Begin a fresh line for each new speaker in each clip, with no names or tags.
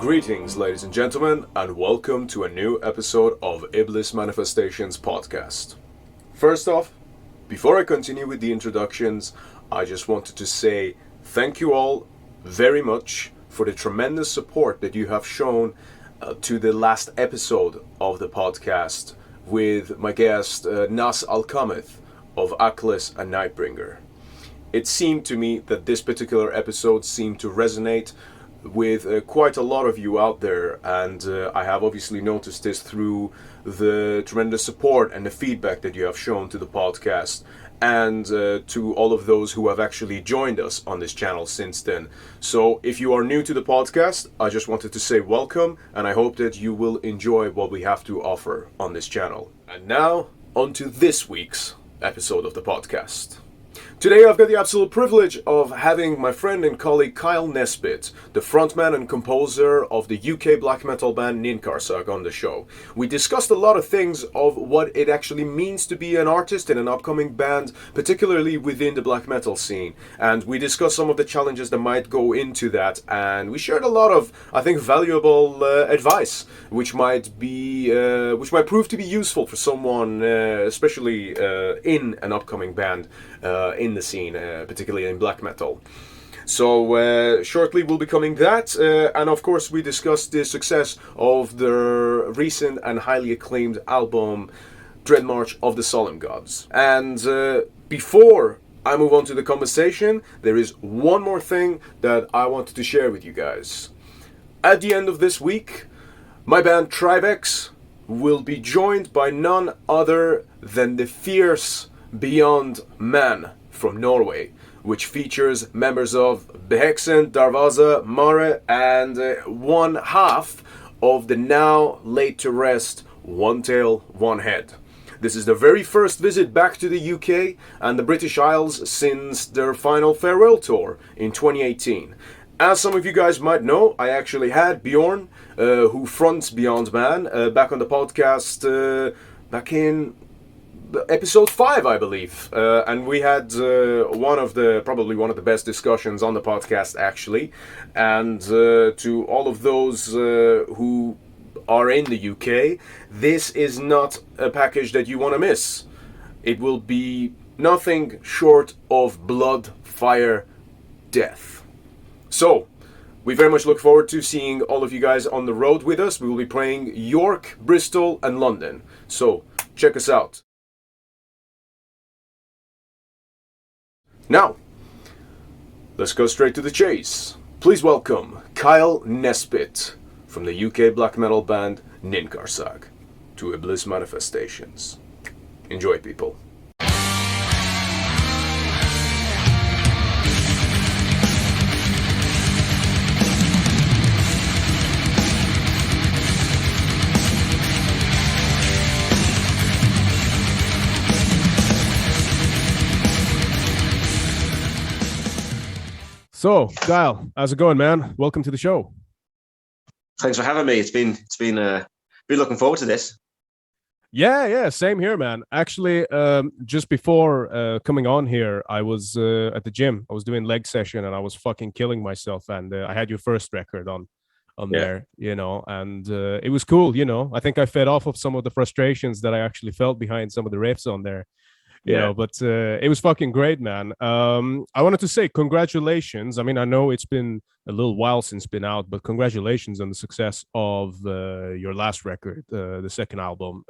Greetings, ladies and gentlemen, and welcome to a new episode of Iblis Manifestations podcast. First off, before I continue with the introductions, I just wanted to say thank you all very much for the tremendous support that you have shown to the last episode of the podcast with my guest Nas Al-Kamith of Aklis and Nightbringer. It seemed to me that this particular episode seemed to resonate with quite a lot of you out there, and I have obviously noticed this through the tremendous support and the feedback that you have shown to the podcast, and to all of those who have actually joined us on this channel since then. So if you are new to the podcast, I just wanted to say welcome, and I hope that you will enjoy what we have to offer on this channel. And now, on to this week's episode of the podcast. Today I've got the absolute privilege of having my friend and colleague Kyle Nesbitt, the frontman and composer of the UK black metal band Ninkharsag, on the show. We discussed a lot of things of what it actually means to be an artist in an upcoming band, particularly within the black metal scene. And we discussed some of the challenges that might go into that, and we shared a lot of, I think, valuable advice, which might prove to be useful for someone, especially in an upcoming band. In the scene, particularly in black metal. So shortly we'll be coming that, and of course we discussed the success of the recent and highly acclaimed album Dread March of the Solemn Gods. And before I move on to the conversation, there is one more thing that I wanted to share with you guys. At the end of this week, my band Trivax will be joined by none other than the fierce Beyond Man from Norway, which features members of Beheksen, Darvaza, Mare, and one half of the now laid to rest One Tail, One Head. This is their very first visit back to the UK and the British Isles since their final farewell tour in 2018. As some of you guys might know, I actually had Bjorn, who fronts Beyond Man, back on the podcast back in episode 5, I believe, and we had probably one of the best discussions on the podcast, actually. And to all of those who are in the UK, this is not a package that you want to miss. It will be nothing short of blood, fire, death. So we very much look forward to seeing all of you guys on the road with us. We will be playing York, Bristol, and London. So check us out. Now, let's go straight to the chase. Please welcome Kyle Nesbitt from the UK black metal band Ninkharsag to Iblis Manifestations. Enjoy, people. So, Kyle, how's it going, man? Welcome to the show.
Thanks for having me. It's been looking forward to this.
Yeah, same here, man. Actually, just before coming on here, I was at the gym. I was doing leg session, and I was fucking killing myself. And I had your first record on there, and it was cool. I think I fed off of some of the frustrations that I actually felt behind some of the riffs on there. But it was fucking great, man. I wanted to say congratulations. I mean, I know it's been a little while since it's been out, but congratulations on the success of your last record, the second album.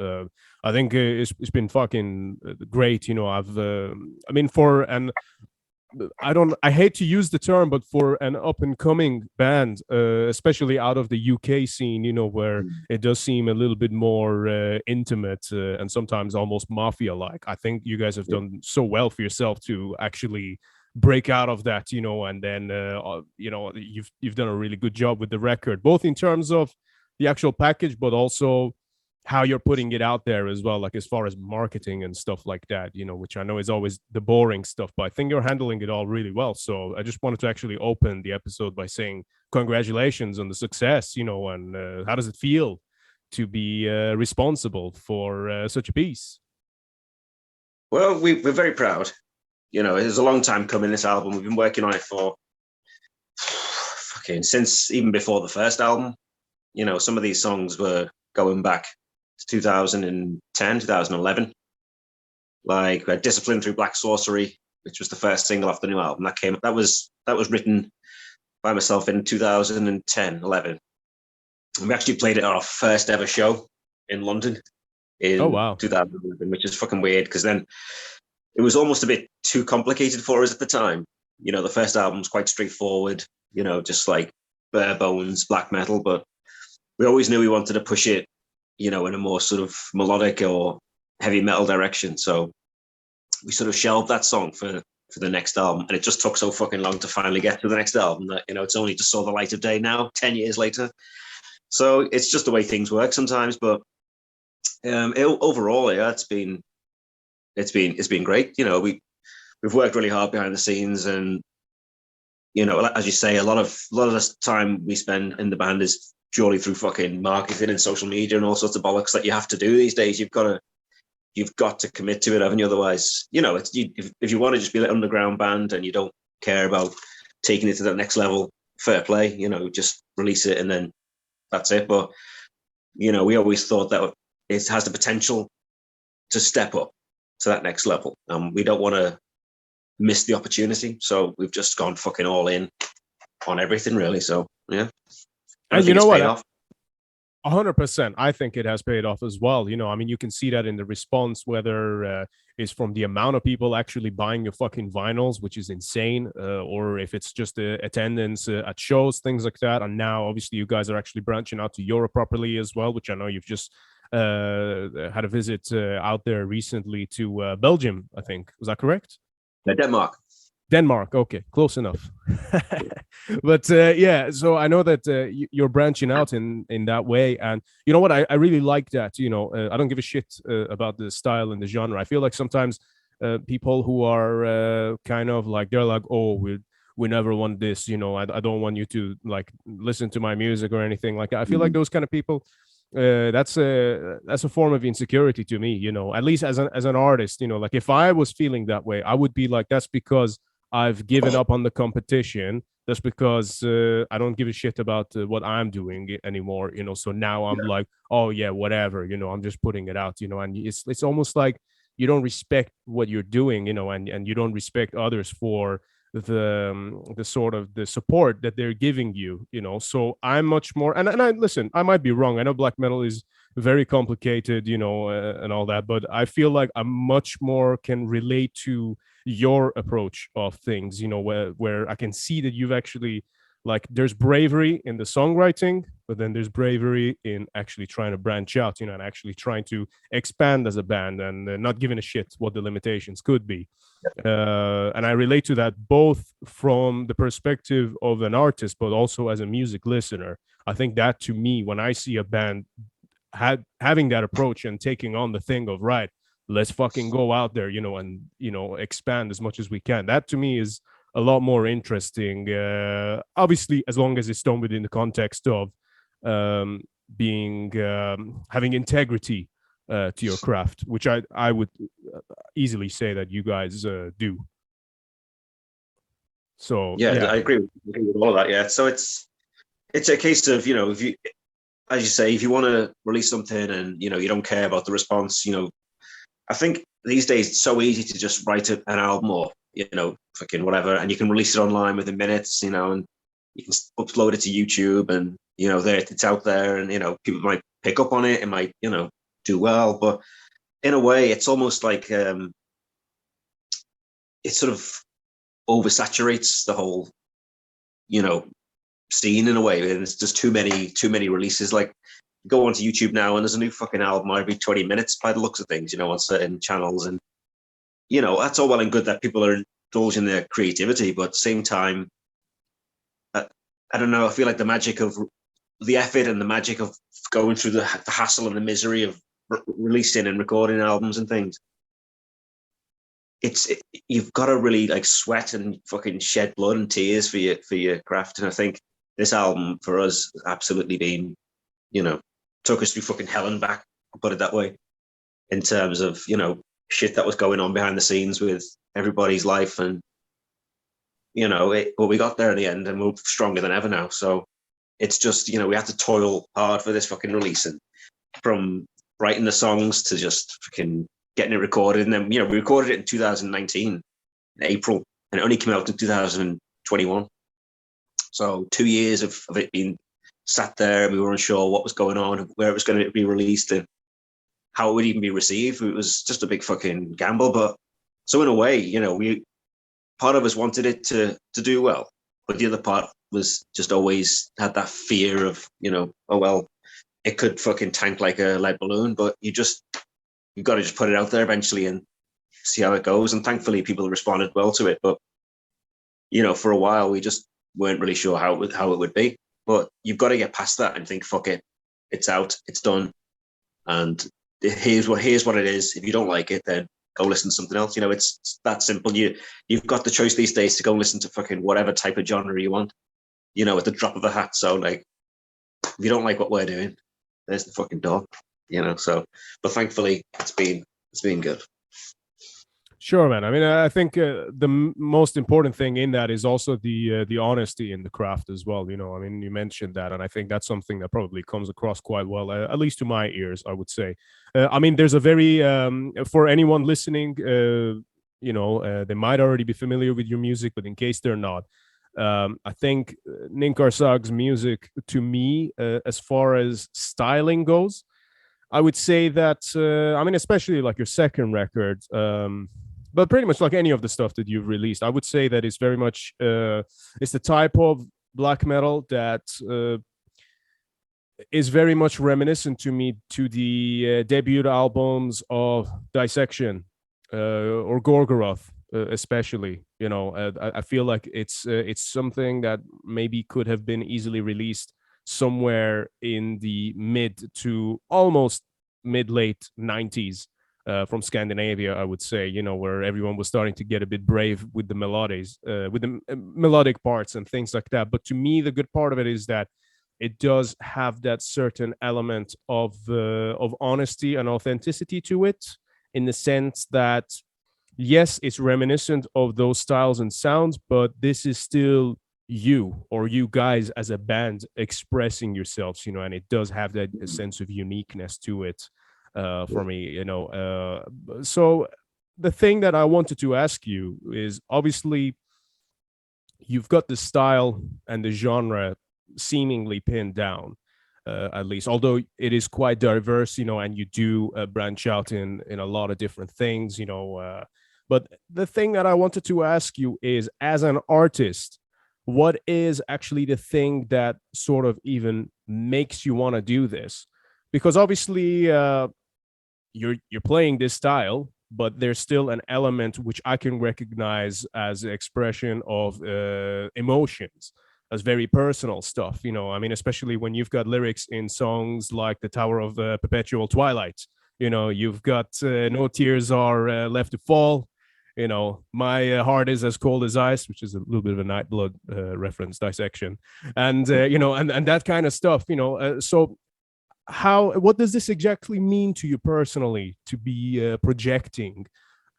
I think it's been fucking great. I hate to use the term, but for an up and coming band, especially out of the UK scene, where it does seem a little bit more intimate and sometimes almost mafia like, I think you guys have done so well for yourself to actually break out of that, and then you've done a really good job with the record, both in terms of the actual package, but also how you're putting it out there as well, like as far as marketing and stuff like that, which I know is always the boring stuff, but I think you're handling it all really well. So I just wanted to actually open the episode by saying congratulations on the success, and how does it feel to be responsible for such a piece?
Well, we're very proud. It was a long time coming, this album. We've been working on it for since even before the first album. You know, some of these songs were going back to 2010, 2011. Like we had Discipline Through Black Sorcery, which was the first single off the new album. That was written by myself in 2010, 11. And we actually played it at our first ever show in London in 2011, which is fucking weird because then it was almost a bit too complicated for us at the time. You know, the first album was quite straightforward, you know, just like bare bones black metal, but we always knew we wanted to push it, you know, in a more sort of melodic or heavy metal direction. So we sort of shelved that song for the next album. And it just took so fucking long to finally get to the next album that, you know, it's only just saw the light of day now, 10 years later. So it's just the way things work sometimes. But overall, yeah, it's been great. You know, we've worked really hard behind the scenes, and you know, as you say, a lot of the time we spend in the band is purely through fucking marketing and social media and all sorts of bollocks that you have to do these days. You've got to commit to it, haven't you? Otherwise, you know, if you want to just be an underground band and you don't care about taking it to the next level, fair play. You know, just release it and then that's it. But you know, we always thought that it has the potential to step up to that next level. We don't want to miss the opportunity, so we've just gone fucking all in on everything, really. So yeah,
and you know what? 100%. I think it has paid off as well. You know, I mean, you can see that in the response, whether it's from the amount of people actually buying your fucking vinyls, which is insane, or if it's just attendance at shows, things like that. And now, obviously, you guys are actually branching out to Europe properly as well, which I know you've just had a visit out there recently to Belgium, I think. Was that correct?
Denmark.
Okay, close enough. But yeah, so I know that you're branching out in that way, and you know what, I really like that. You know, I don't give a shit about the style and the genre. I feel like sometimes people who are kind of like, they're like, oh, we never want this, you know, I don't want you to like listen to my music or anything like that. I feel like those kind of people, that's a form of insecurity to me, you know, at least as an artist. You know, like if I was feeling that way, I would be like, that's because I've given up on the competition. That's because I don't give a shit about what I'm doing anymore, you know. So now I'm like, oh yeah, whatever, you know, I'm just putting it out, you know. And it's almost like you don't respect what you're doing, you know, and you don't respect others for the sort of the support that they're giving you, you know. So I'm much more, and I listen, I might be wrong. I know black metal is very complicated, you know, and all that, but I feel like I much more can relate to your approach of things, you know, where I can see that you've actually, like, there's bravery in the songwriting, but then there's bravery in actually trying to branch out, you know, and actually trying to expand as a band, and not giving a shit what the limitations could be. And I relate to that both from the perspective of an artist, but also as a music listener. I think that, to me, when I see a band having that approach and taking on the thing of, right, let's fucking go out there, you know, and, you know, expand as much as we can, that to me is a lot more interesting. Obviously, as long as it's done within the context of being having integrity to your craft, which I would easily say that you guys do. So
yeah, I agree with all of that. Yeah, so it's a case of, you know, if you, as you say, if you want to release something and, you know, you don't care about the response, you know, I think these days it's so easy to just write an album or, you know, fucking whatever, and you can release it online within minutes, you know, and you can upload it to YouTube, and, you know, there it's out there, and, you know, people might pick up on it, it might, you know, do well. But in a way, it's almost like it sort of oversaturates the whole, you know, scene in a way, and it's just too many releases. Like, go onto YouTube now and there's a new fucking album every 20 minutes by the looks of things, you know, on certain channels. And, you know, that's all well and good that people are indulging their creativity, but at the same time, I don't know, I feel like the magic of the effort and the magic of going through the hassle and the misery of releasing and recording albums and things, you've got to really like sweat and fucking shed blood and tears for your craft. And I think this album for us has absolutely been, you know, took us through fucking hell and back, I'll put it that way, in terms of, you know, shit that was going on behind the scenes with everybody's life. And, you know, but we got there in the end, and we're stronger than ever now. So it's just, we had to toil hard for this fucking release, and from writing the songs to just fucking getting it recorded. And then, we recorded it in 2019, in April, and it only came out in 2021. So 2 years of it being sat there, and we were unsure what was going on, where it was going to be released, and how it would even be received. It was just a big fucking gamble. But so in a way, part of us wanted it to do well, but the other part was just always had that fear of, oh, well, it could fucking tank like a lead balloon, but you've got to just put it out there eventually and see how it goes. And thankfully people responded well to it. But, for a while we just weren't really sure how it would be. But you've got to get past that and think, fuck it, it's out, it's done. And here's what it is. If you don't like it, then go listen to something else. It's that simple. You've got the choice these days to go listen to fucking whatever type of genre you want, at the drop of a hat. So like, if you don't like what we're doing, there's the fucking door, so, but thankfully it's been good.
Sure, man. I mean, I think the most important thing in that is also the honesty in the craft as well. I mean, you mentioned that, and I think that's something that probably comes across quite well, at least to my ears, I would say. I mean, there's a very for anyone listening, they might already be familiar with your music, but in case they're not, I think Ninkharsag's music, to me, as far as styling goes, I would say that I mean, especially like your second record. But pretty much like any of the stuff that you've released, I would say that it's very much it's the type of black metal that is very much reminiscent to me to the debut albums of Dissection or Gorgoroth, especially. I feel like it's something that maybe could have been easily released somewhere in the mid to almost mid-late 90s. From Scandinavia, I would say, where everyone was starting to get a bit brave with the melodies, with the melodic parts and things like that. But to me, the good part of it is that it does have that certain element of honesty and authenticity to it, in the sense that, yes, it's reminiscent of those styles and sounds, but this is still you, or you guys as a band, expressing yourselves, and it does have that sense of uniqueness to it. For me, so the thing that I wanted to ask you is, obviously you've got the style and the genre seemingly pinned down, at least, although it is quite diverse, and you do branch out in a lot of different things, but the thing that I wanted to ask you is, as an artist, what is actually the thing that sort of even makes you want to do this? Because obviously you're playing this style, but there's still an element which I can recognize as an expression of emotions, as very personal stuff. I mean, especially when you've got lyrics in songs like The Tower of Perpetual Twilight. You've got No Tears Are Left to Fall. My heart is as cold as ice, which is a little bit of a Nightblood reference, Dissection, and and that kind of stuff. So what does this exactly mean to you personally, to be projecting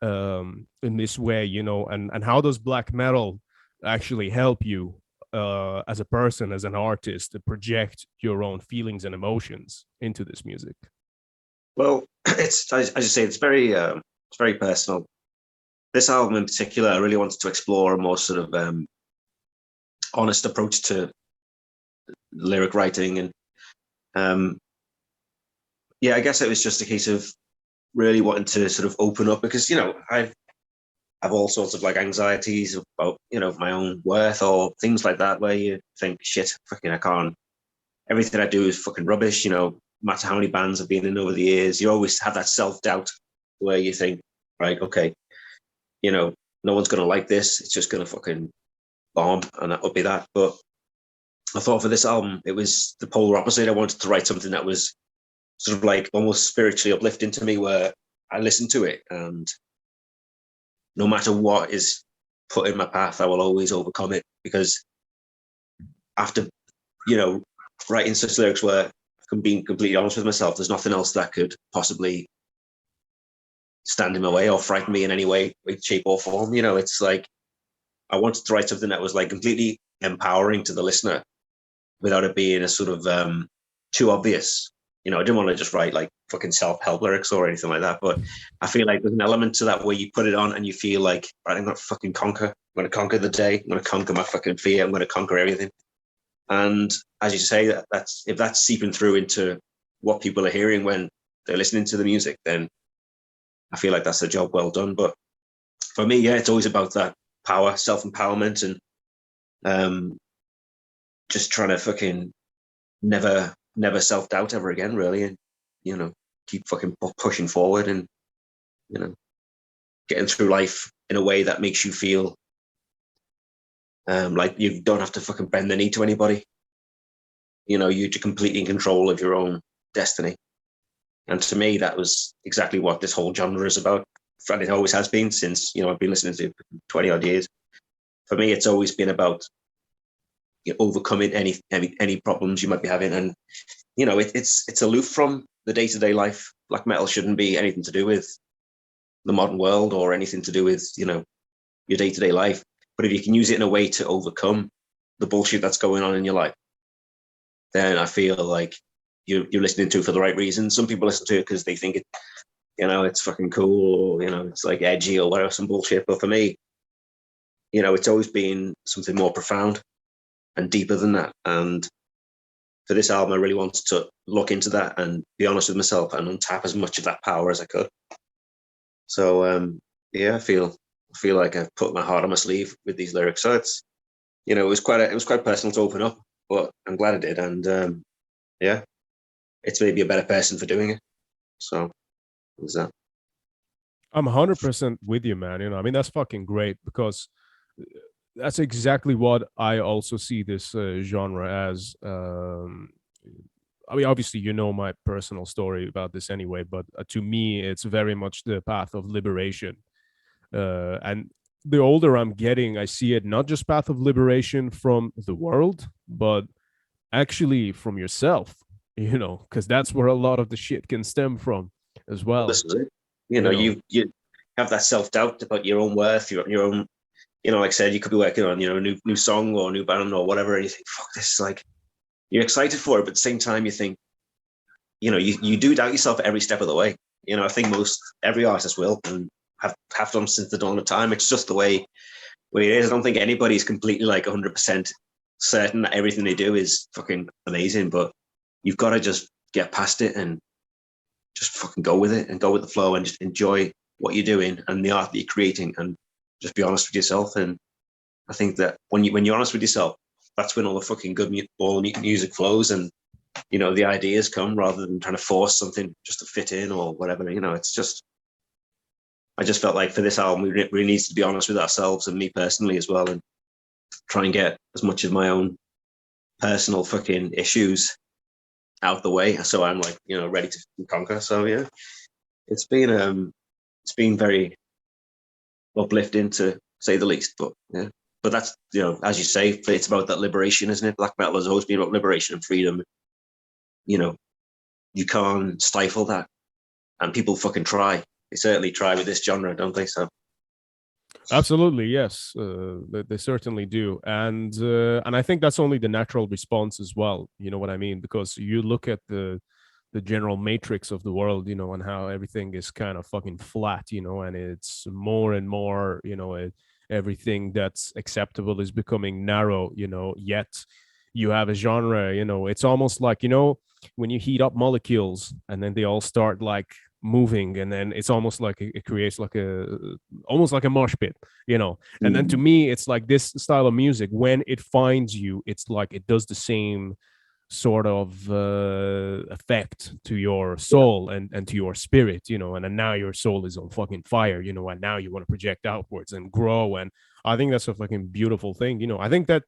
in this way, and how does black metal actually help you as a person, as an artist, to project your own feelings and emotions into this music?
Well, it's, as you say, it's very personal. This album in particular, I really wanted to explore a more sort of honest approach to lyric writing, and yeah, I guess it was just a case of really wanting to sort of open up, because I have all sorts of like anxieties about my own worth or things like that, where you think, shit, fucking, I can't. Everything I do is fucking rubbish. No matter how many bands I've been in over the years, you always have that self-doubt where you think, right, okay, no one's gonna like this. It's just gonna fucking bomb, and that would be that. But I thought for this album, it was the polar opposite. I wanted to write something that was sort of like almost spiritually uplifting to me, where I listen to it and no matter what is put in my path, I will always overcome it. Because after, writing such lyrics where I'm being completely honest with myself, there's nothing else that could possibly stand in my way or frighten me in any way, shape or form. It's like, I wanted to write something that was like completely empowering to the listener, without it being a sort of too obvious. You know, I didn't want to just write like fucking self-help lyrics or anything like that, but I feel like there's an element to that where you put it on and you feel like, right, I'm going to fucking conquer. I'm going to conquer the day. I'm going to conquer my fucking fear. I'm going to conquer everything. And as you say, that's if that's seeping through into what people are hearing when they're listening to the music, then I feel like that's a job well done. But for me, yeah, it's always about that power, self-empowerment, and just trying to fucking never self-doubt ever again, really, and you know, keep fucking pushing forward and you know, getting through life in a way that makes you feel like you don't have to fucking bend the knee to anybody. You know, you're completely in control of your own destiny. And to me, that was exactly what this whole genre is about. And it always has been since, you know, I've been listening to 20 odd years. For me, it's always been about overcoming any problems you might be having. And, you know, it's aloof from the day-to-day life. Black metal shouldn't be anything to do with the modern world or anything to do with, you know, your day-to-day life. But if you can use it in a way to overcome the bullshit that's going on in your life, then I feel like you're listening to it for the right reasons. Some people listen to it because they think it, you know, it's fucking cool, or, you know, it's like edgy or whatever, some bullshit. But for me, you know, it's always been something more profound and deeper than that. And for this album, I really wanted to look into that and be honest with myself and untap as much of that power as I could. So, yeah, I feel like I've put my heart on my sleeve with these lyrics. So it's, you know, it was quite personal to open up, but I'm glad I did. And yeah, it's made me a better person for doing it. So was that.
I'm 100% with you, man. You know, I mean, that's fucking great, because that's exactly what I also see this genre as. I mean, obviously, you know my personal story about this anyway, but to me, it's very much the path of liberation. And the older I'm getting, I see it not just path of liberation from the world, but actually from yourself, you know, because that's where a lot of the shit can stem from as well.
This is it. You know, you have that self-doubt about your own worth, your own, you know, like I said, you could be working on, you know, a new song or a new band or whatever, and you think, fuck this, like, you're excited for it, but at the same time you think, you know, you do doubt yourself every step of the way. You know, I think every artist will, and have done since the dawn of time. It's just the way it is. I don't think anybody's completely like 100% certain that everything they do is fucking amazing, but you've got to just get past it and just fucking go with it and go with the flow and just enjoy what you're doing and the art that you're creating and just be honest with yourself. And I think that when you're honest with yourself, that's when all the fucking good music flows and, you know, the ideas come rather than trying to force something just to fit in or whatever. You know, it's just, I just felt like for this album, we really needs to be honest with ourselves and me personally as well, and try and get as much of my own personal fucking issues out the way. So I'm like, you know, ready to conquer. So yeah, it's been very uplifting to say the least, but yeah. But that's, you know, as you say, it's about that liberation, isn't it? Black metal has always been about liberation and freedom. You know, you can't stifle that. And people fucking try. They certainly try with this genre, don't they? So
Absolutely, yes, they certainly do, and I think that's only the natural response as well. You know what I mean? Because you look at the general matrix of the world, you know, and how everything is kind of fucking flat, you know, and it's more and more, you know, everything that's acceptable is becoming narrow, you know. Yet you have a genre, you know, it's almost like, you know, when you heat up molecules and then they all start like moving, and then it's almost like it creates like almost like a mosh pit, you know. And then to me, it's like this style of music, when it finds you, it's like it does the same sort of effect to your soul and to your spirit, you know. And then now your soul is on fucking fire, you know, and now you want to project outwards and grow. And I think that's a fucking beautiful thing, you know. I think that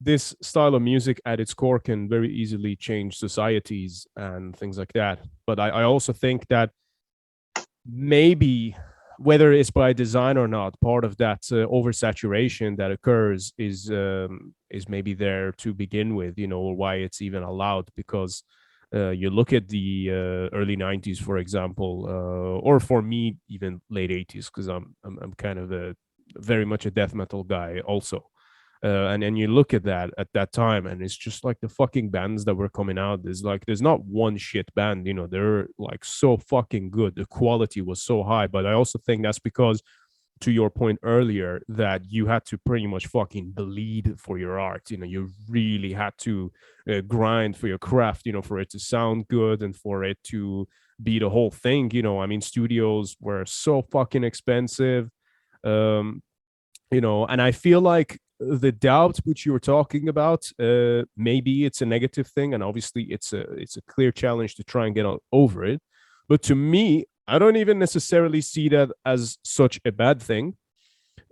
this style of music at its core can very easily change societies and things like that. But I also think that maybe, whether it's by design or not, part of that oversaturation that occurs is maybe there to begin with, you know, or why it's even allowed. Because you look at the early 90s, for example, or for me, even late 80s, because I'm kind of very much a death metal guy also. And then you look at that time, and it's just like the fucking bands that were coming out. There's not one shit band, you know. They're like so fucking good. The quality was so high, but I also think that's because, to your point earlier, that you had to pretty much fucking bleed for your art. You know, you really had to grind for your craft, you know, for it to sound good and for it to be the whole thing. You know, I mean, studios were so fucking expensive. Um, you know, and I feel like the doubt which you were talking about, maybe it's a negative thing, and obviously it's a clear challenge to try and get over it. But to me, I don't even necessarily see that as such a bad thing.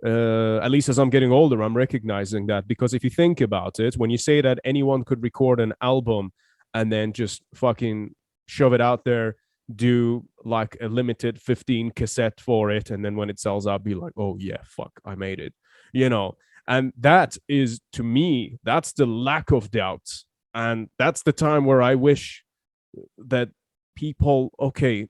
At least as I'm getting older, I'm recognizing that, because if you think about it, when you say that anyone could record an album and then just fucking shove it out there, do like a limited 15 cassette for it, and then when it sells out, be like, oh yeah, fuck, I made it, you know. And that is, to me, that's the lack of doubt. And that's the time where I wish that people, okay,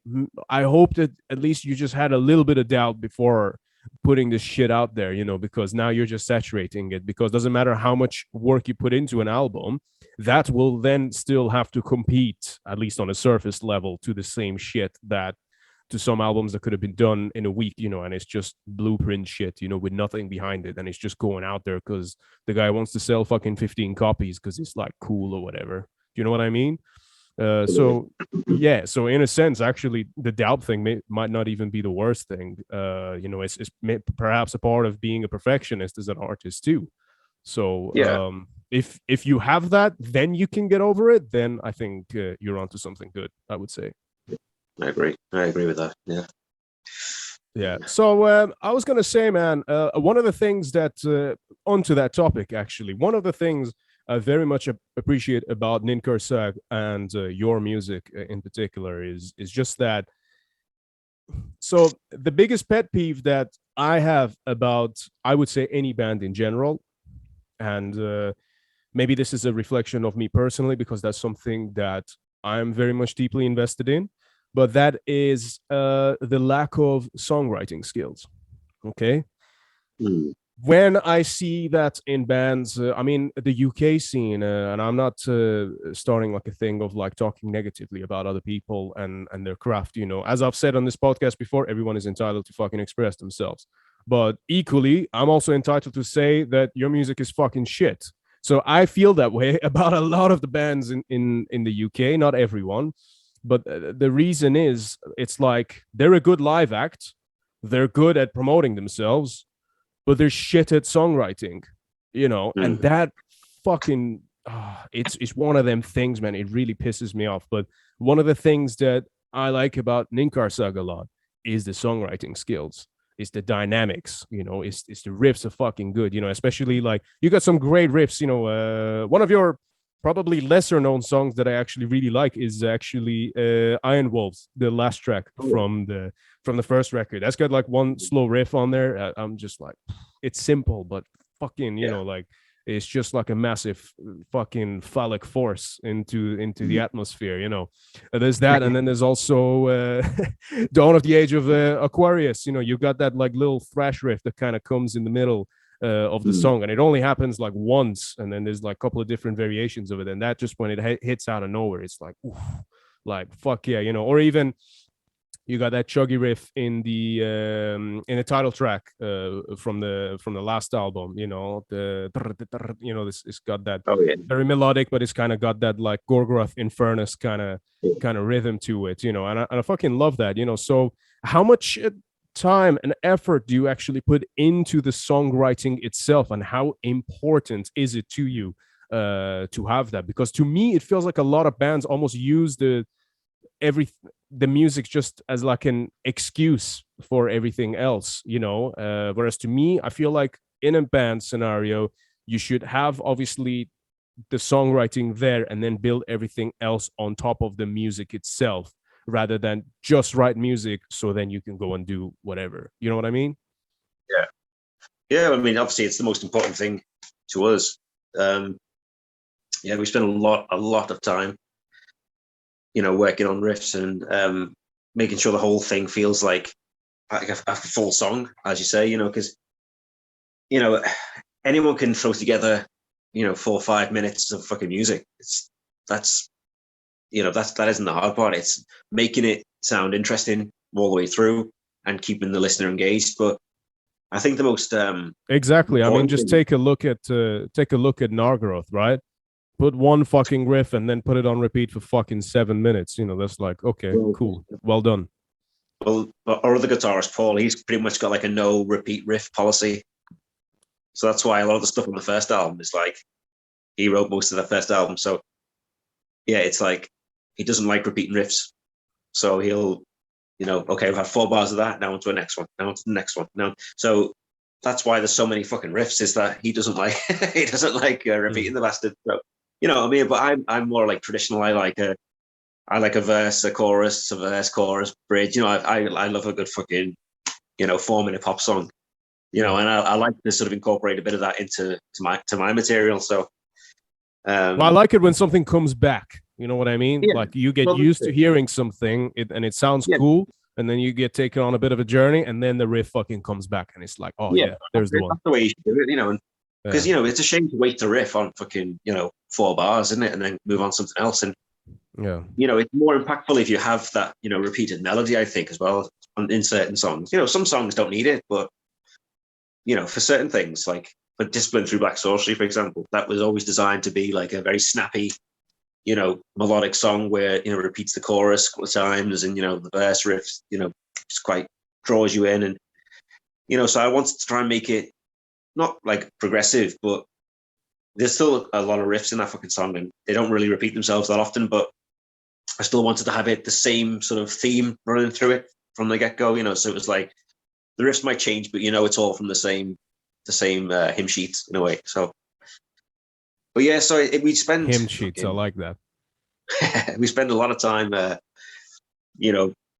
I hope that at least you just had a little bit of doubt before putting this shit out there, you know, because now you're just saturating it. Because it doesn't matter how much work you put into an album, that will then still have to compete, at least on a surface level, to the same shit that to some albums that could have been done in a week, you know, and it's just blueprint shit, you know, with nothing behind it, and it's just going out there because the guy wants to sell fucking 15 copies because it's like cool or whatever. Do you know what I mean? So yeah, so in a sense, actually, the doubt thing might not even be the worst thing. You know, it's perhaps a part of being a perfectionist as an artist too. So
Yeah.
If you have that, then you can get over it. Then I think you're onto something good, I would say.
I agree with that. Yeah.
Yeah. So I was gonna say, man, one of the things that onto that topic, actually, one of the things I very much appreciate about Ninkharsag and your music in particular is just that. So the biggest pet peeve that I have about, I would say, any band in general, and maybe this is a reflection of me personally because that's something that I'm very much deeply invested in, but that is the lack of songwriting skills. Okay.
Mm.
When I see that in bands, I mean, the UK scene, and I'm not starting like a thing of like talking negatively about other people and their craft, you know. As I've said on this podcast before, everyone is entitled to fucking express themselves. But equally, I'm also entitled to say that your music is fucking shit. So I feel that way about a lot of the bands in the UK, not everyone. But the reason is, it's like they're a good live act, they're good at promoting themselves, but they're shit at songwriting, you know. And that fucking it's one of them things, man. It really pisses me off. But one of the things that I like about Ninkharsag a lot is the songwriting skills. It's the dynamics, you know. It's the riffs are fucking good, you know. Especially like you got some great riffs, you know. One of your probably lesser known songs that I actually really like is actually Iron Wolves, the last track from the first record. That's got like one slow riff on there. I'm just like, it's simple, but fucking, you know, like it's just like a massive fucking phallic force into the atmosphere, you know. There's that, and then there's also Dawn of the Age of Aquarius. You know, you got that like little thrash riff that kind of comes in the middle of the song, and it only happens like once, and then there's like a couple of different variations of it, and that just when it hits out of nowhere, it's like, oof, like fuck yeah, you know. Or even you got that chuggy riff in the title track from the last album, you know, you know, it's got that very melodic, but it's kind of got that like Gorgoroth Infernus kind of rhythm to it, you know, and I fucking love that, you know. So how much time and effort do you actually put into the songwriting itself, and how important is it to you to have that? Because to me it feels like a lot of bands almost use the music just as like an excuse for everything else, you know. Whereas to me, I feel like in a band scenario, you should have obviously the songwriting there and then build everything else on top of the music itself, rather than just write music so then you can go and do whatever. You know what I mean?
Yeah. I mean, obviously, it's the most important thing to us. We spend a lot of time, you know, working on riffs and making sure the whole thing feels like a full song, as you say, you know, because, you know, anyone can throw together, 4 or 5 minutes of fucking music. That's that isn't the hard part. It's making it sound interesting all the way through and keeping the listener engaged. But I think the most
exactly. I mean, just
thing,
take a look at Nargroth, right? Put one fucking riff and then put it on repeat for fucking 7 minutes. That's like, okay, cool, well done.
Well, our other guitarist Paul, he's pretty much got like a no repeat riff policy. So that's why a lot of the stuff on the first album is like he wrote most of the first album. So yeah, it's like he doesn't like repeating riffs. So he'll, okay, we've had 4 bars of that. Now on to the next one. Now on to the next one. Now, so that's why there's so many fucking riffs. Is that he doesn't like repeating the bastard. So what I mean. But I'm more like traditional. I like a verse, a chorus, a verse, chorus, bridge. I love a good fucking 4-minute pop song. And I like to sort of incorporate a bit of that into my material. So.
Well, I like it when something comes back. You know what I mean? Yeah. Like you get used to hearing something and it sounds cool, and then you get taken on a bit of a journey, and then the riff fucking comes back, and it's like, oh yeah, there's the one.
That's the way you should do it, because it's a shame to wait to riff on fucking 4 bars, isn't it, and then move on to something else. And it's more impactful if you have that repeated melody, I think, as well in certain songs. Some songs don't need it, but for certain things, like for Discipline Through Black Sorcery, for example, that was always designed to be like a very snappy, melodic song where it repeats the chorus a couple of times, and the verse riffs, just quite draws you in, and so I wanted to try and make it not like progressive, but there's still a lot of riffs in that fucking song, and they don't really repeat themselves that often. But I still wanted to have it the same sort of theme running through it from the get-go, so it was like the riffs might change, but it's all from the same hymn sheets in a way. So. But yeah, so we spend
hymn sheets. I like that.
We spend a lot of time,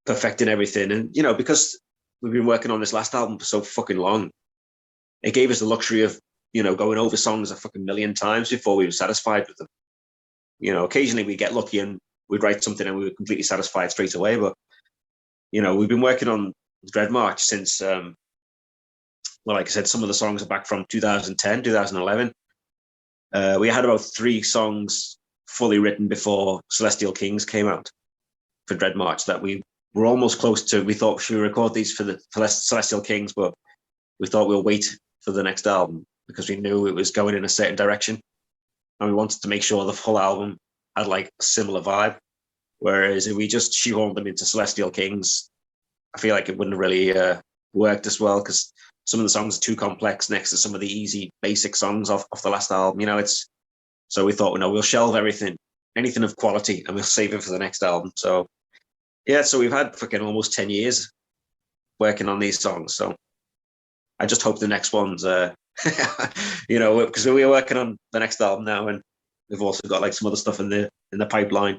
perfecting everything, and because we've been working on this last album for so fucking long, it gave us the luxury of going over songs a fucking million times before we were satisfied with them. Occasionally we get lucky and we'd write something and we were completely satisfied straight away. But we've been working on Dread March since, like I said, some of the songs are back from 2010, 2011. We had about 3 songs fully written before Celestial Kings came out for Dread March that we were almost close to. We thought, should we record these for the Celestial Kings? But we thought we'll wait for the next album because we knew it was going in a certain direction. And we wanted to make sure the full album had like a similar vibe. Whereas if we just shoehorned them into Celestial Kings, I feel like it wouldn't have really worked as well, because some of the songs are too complex next to some of the easy basic songs off the last album. So we thought, we'll shelve anything of quality, and we'll save it for the next album. So yeah, so we've had fucking almost 10 years working on these songs. So I just hope the next one's, because we're working on the next album now, and we've also got like some other stuff in the pipeline.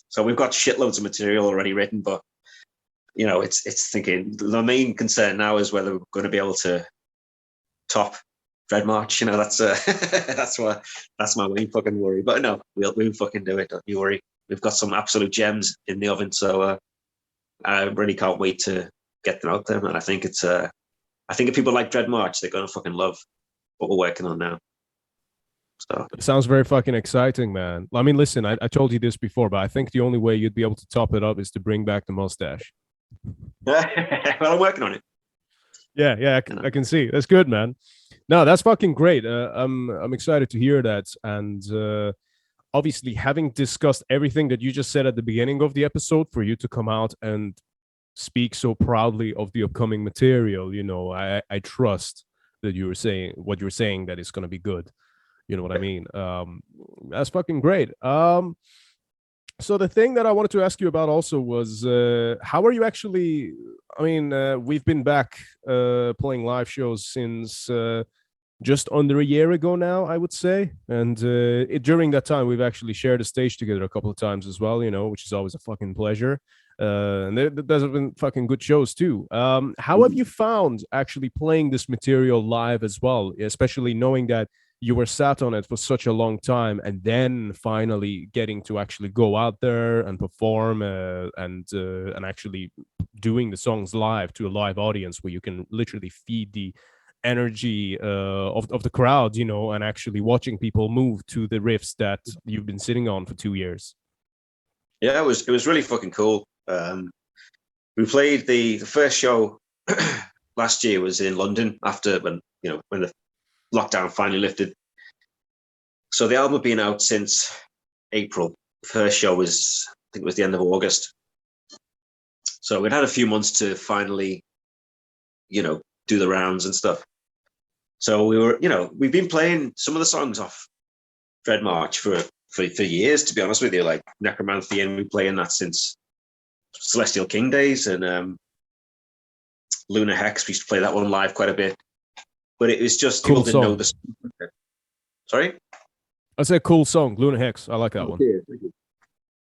So we've got shitloads of material already written, but it's thinking the main concern now is whether we're going to be able to top Dread March. That's that's my main fucking worry. But no, we'll fucking do it. Don't you worry. We've got some absolute gems in the oven, so I really can't wait to get them out there. And I think if people like Dread March, they're going to fucking love what we're working on now. So
it sounds very fucking exciting, man. I mean, listen, I told you this before, but I think the only way you'd be able to top it up is to bring back the mustache.
Well, I'm working on it.
Yeah, I can see. That's good, man. No, that's fucking great. I'm excited to hear that. And obviously, having discussed everything that you just said at the beginning of the episode, for you to come out and speak so proudly of the upcoming material, I trust that you were saying what you're saying, that it's going to be good. You know what I mean? That's fucking great. So the thing that I wanted to ask you about also was, how are you actually? I mean, we've been back playing live shows since just under a year ago now, I would say. And during that time, we've actually shared a stage together a couple of times as well, which is always a fucking pleasure. And there's been fucking good shows too. How have you found actually playing this material live as well, especially knowing that you were sat on it for such a long time, and then finally getting to actually go out there and perform and actually doing the songs live to a live audience where you can literally feed the energy of the crowd, you know, and actually watching people move to the riffs that you've been sitting on for 2 years.
Yeah, it was really fucking cool. We played the first show last year was in London after when the lockdown finally lifted. So the album had been out since April. The first show was, I think it was the end of August. So we'd had a few months to finally, do the rounds and stuff. So we've been playing some of the songs off Dread March for years, to be honest with you. Like Necromancy, and we've been playing that since Celestial King days, and Lunar Hex. We used to play that one live quite a bit. But it was just
cool
people didn't
song.
know this. Sorry?
I said cool song, Lunar Hex. I like that one.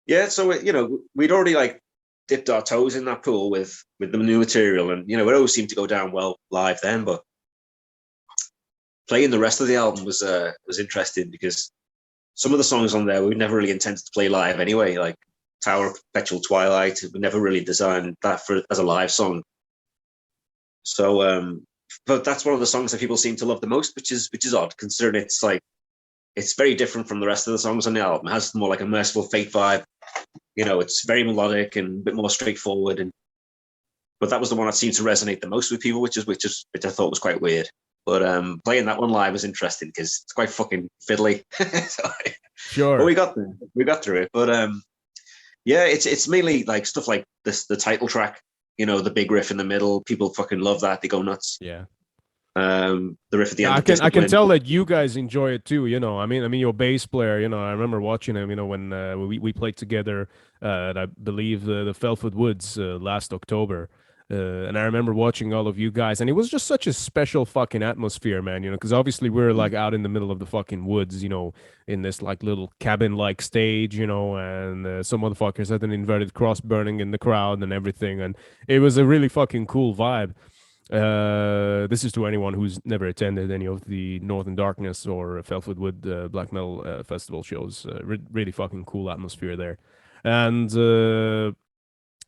Yeah, so we'd already like dipped our toes in that pool with the new material, and it always seemed to go down well live then. But playing the rest of the album was interesting because some of the songs on there we never really intended to play live anyway. Like Tower of Perpetual Twilight, we never really designed that as a live song. So, but that's one of the songs that people seem to love the most, which is odd considering it's very different from the rest of the songs on the album. It has more like a Merciful Fate vibe. It's very melodic and a bit more straightforward. But that was the one that seemed to resonate the most with people, which I thought was quite weird. But playing that one live was interesting because it's quite fucking fiddly.
Sure.
But we got through it. But yeah, it's mainly like stuff like this, the title track. The big riff in the middle. People fucking love that. They go nuts.
Yeah.
The riff at the end.
I can tell that you guys enjoy it too. I mean, your bass player. I remember watching him. When we played together at, I believe, the Felford Woods last October. And I remember watching all of you guys, and it was just such a special fucking atmosphere, man. Because obviously we're like out in the middle of the fucking woods, in this like little cabin-like stage, and some motherfuckers had an inverted cross burning in the crowd and everything, and it was a really fucking cool vibe. This is to anyone who's never attended any of the Northern Darkness or Felford Wood Black Metal Festival shows. Really fucking cool atmosphere there, and.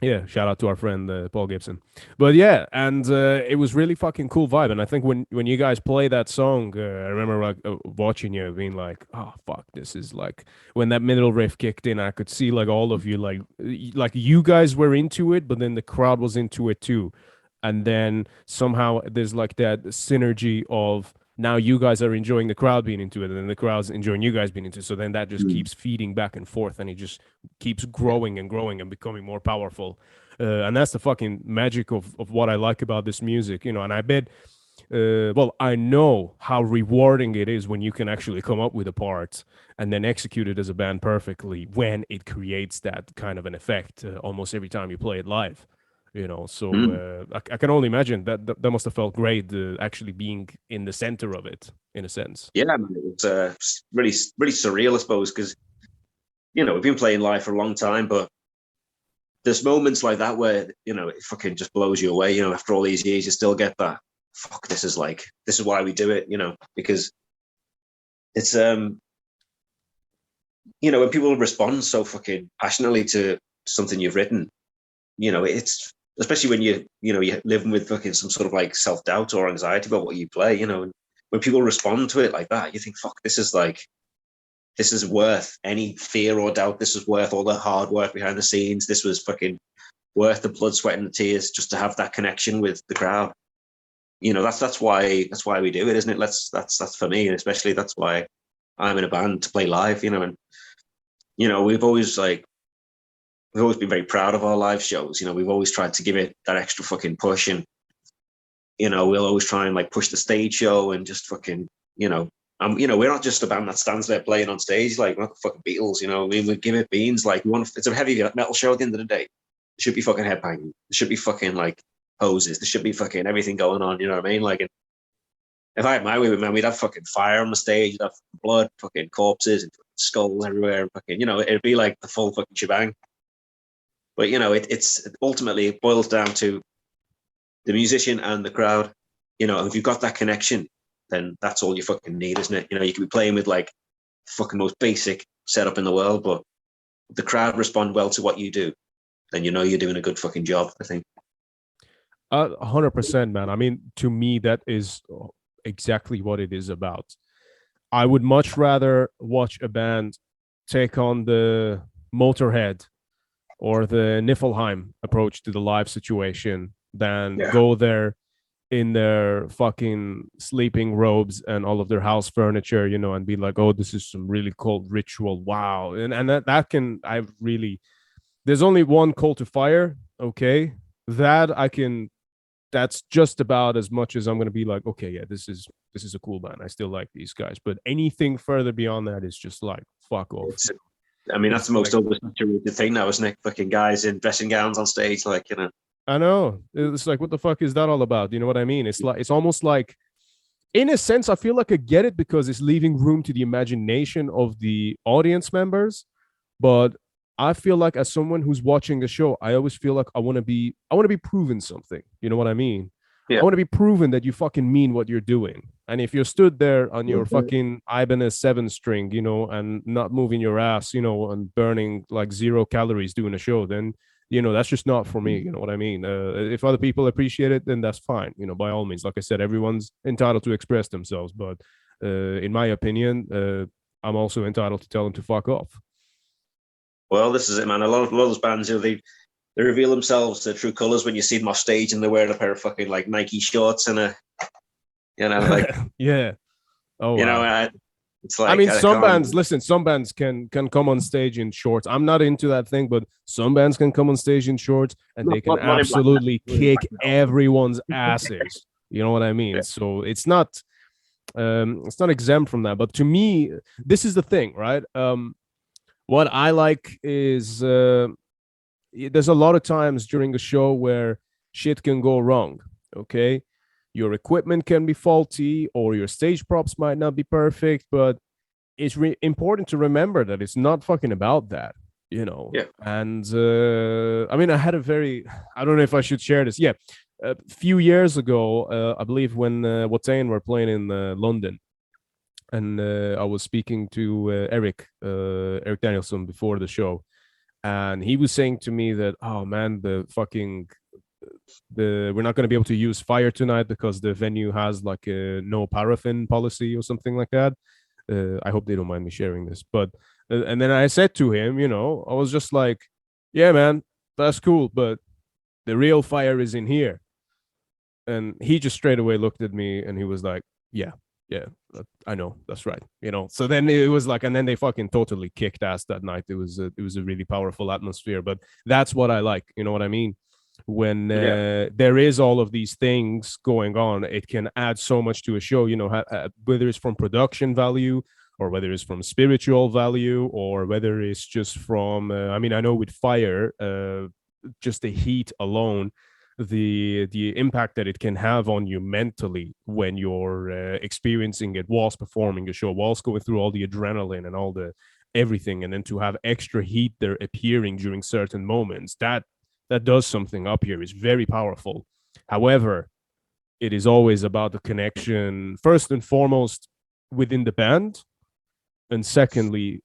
Yeah, shout out to our friend Paul Gibson. But yeah, and it was really fucking cool vibe. And I think when you guys play that song, I remember like watching you being like, "Oh fuck, this is like." When that middle riff kicked in, I could see like all of you like you guys were into it, but then the crowd was into it too. And then somehow there's like that synergy of now you guys are enjoying the crowd being into it, and then the crowd's enjoying you guys being into it. So then that just keeps feeding back and forth, and it just keeps growing and growing and becoming more powerful. And that's the fucking magic of what I like about this music, And I bet, I know how rewarding it is when you can actually come up with a part and then execute it as a band perfectly when it creates that kind of an effect almost every time you play it live. So I can only imagine that must have felt great actually being in the center of it in a sense.
Yeah, man, it was really, really surreal, I suppose, because we've been playing live for a long time, but there's moments like that where it fucking just blows you away. After all these years, you still get that. Fuck, this is why we do it. Because it's when people respond so fucking passionately to something you've written, it's. Especially when you're living with fucking some sort of like self-doubt or anxiety about what you play, and when people respond to it like that, you think, fuck, this is worth any fear or doubt. This is worth all the hard work behind the scenes. This was fucking worth the blood, sweat, and the tears just to have that connection with the crowd. That's why we do it, isn't it? That's for me, and especially that's why I'm in a band to play live, and we've always been very proud of our live shows. We've always tried to give it that extra fucking push, and we'll always try and like push the stage show and just fucking, we're not just a band that stands there playing on stage like we're not the fucking Beatles. I mean, we give it beans. Like it's a heavy metal show at the end of the day. There should be fucking headbanging. There should be fucking like hoses. There should be fucking everything going on. You know what I mean? Like, if I had my way with, man, we'd have fucking fire on the stage, we'd have blood, fucking corpses, and skulls everywhere, and fucking, it'd be like the full fucking shebang. But it's ultimately it boils down to the musician and the crowd. If you've got that connection, then that's all you fucking need, isn't it? You can be playing with like fucking most basic setup in the world, but if the crowd respond well to what you do, then you're doing a good fucking job, I think.
100%, man. I mean, to me, that is exactly what it is about. I would much rather watch a band take on the Motorhead or the Niflheim approach to the live situation than
Yeah.
go there in their fucking sleeping robes and all of their house furniture, and be like, oh, this is some really cold ritual. Wow. And that can, I really, there's only one call to fire. Okay. That I can, that's just about as much as I'm going to be like, okay, yeah, this is a cool band. I still like these guys. But anything further beyond that is just like, fuck off.
I mean, that's the most
like,
oversaturated thing now, isn't it? Fucking guys in dressing gowns on stage, like,
I know. It's like, what the fuck is that all about? You know what I mean? It's like, it's almost like, in a sense, I feel like I get it because it's leaving room to the imagination of the audience members. But I feel like as someone who's watching the show, I always feel like I want to be proven something. You know what I mean?
Yeah.
I want to be proven that you fucking mean what you're doing. And if you're stood there on your fucking Ibanez 7 string, and not moving your ass, and burning like 0 calories doing a show, then that's just not for me. You know what I mean? If other people appreciate it, then that's fine. By all means, like I said, everyone's entitled to express themselves. But in my opinion, I'm also entitled to tell them to fuck off.
Well, this is it, man. A lot of those bands, they reveal themselves their true colors when you see them off stage and they're wearing a pair of fucking like Nike shorts and like
yeah. Oh, wow.
it's like,
I mean, some bands can come on stage in shorts. I'm not into that thing, but some bands can come on stage in shorts and they can absolutely kick everyone's asses. You know what I mean?
Yeah.
So it's not exempt from that. But to me, this is the thing, right? What I like is there's a lot of times during a show where shit can go wrong. Okay. Your equipment can be faulty or your stage props might not be perfect, but it's important to remember that it's not fucking about that,
Yeah.
And I mean, I don't know if I should share this. Yeah. A few years ago, I believe when Watain were playing in London, and I was speaking to Eric Danielson before the show, and he was saying to me that, oh man, we're not going to be able to use fire tonight because the venue has like a no paraffin policy or something like that. I hope they don't mind me sharing this, but and then I said to him, I was just like, yeah, man, that's cool, but the real fire is in here. And he just straight away looked at me and he was like, yeah, I know, that's right. So then it was like, and then they fucking totally kicked ass that night. It was a really powerful atmosphere. But that's what I like. You know what I mean? When there is all of these things going on, it can add so much to a show. Whether it's from production value or whether it's from spiritual value or whether it's just from. I mean, I know with fire, just the heat alone, the impact that it can have on you mentally when you're experiencing it whilst performing a show, whilst going through all the adrenaline and all the everything, and then to have extra heat there appearing during certain moments, that does something up here. It's very powerful. However, it is always about the connection, first and foremost within the band, and secondly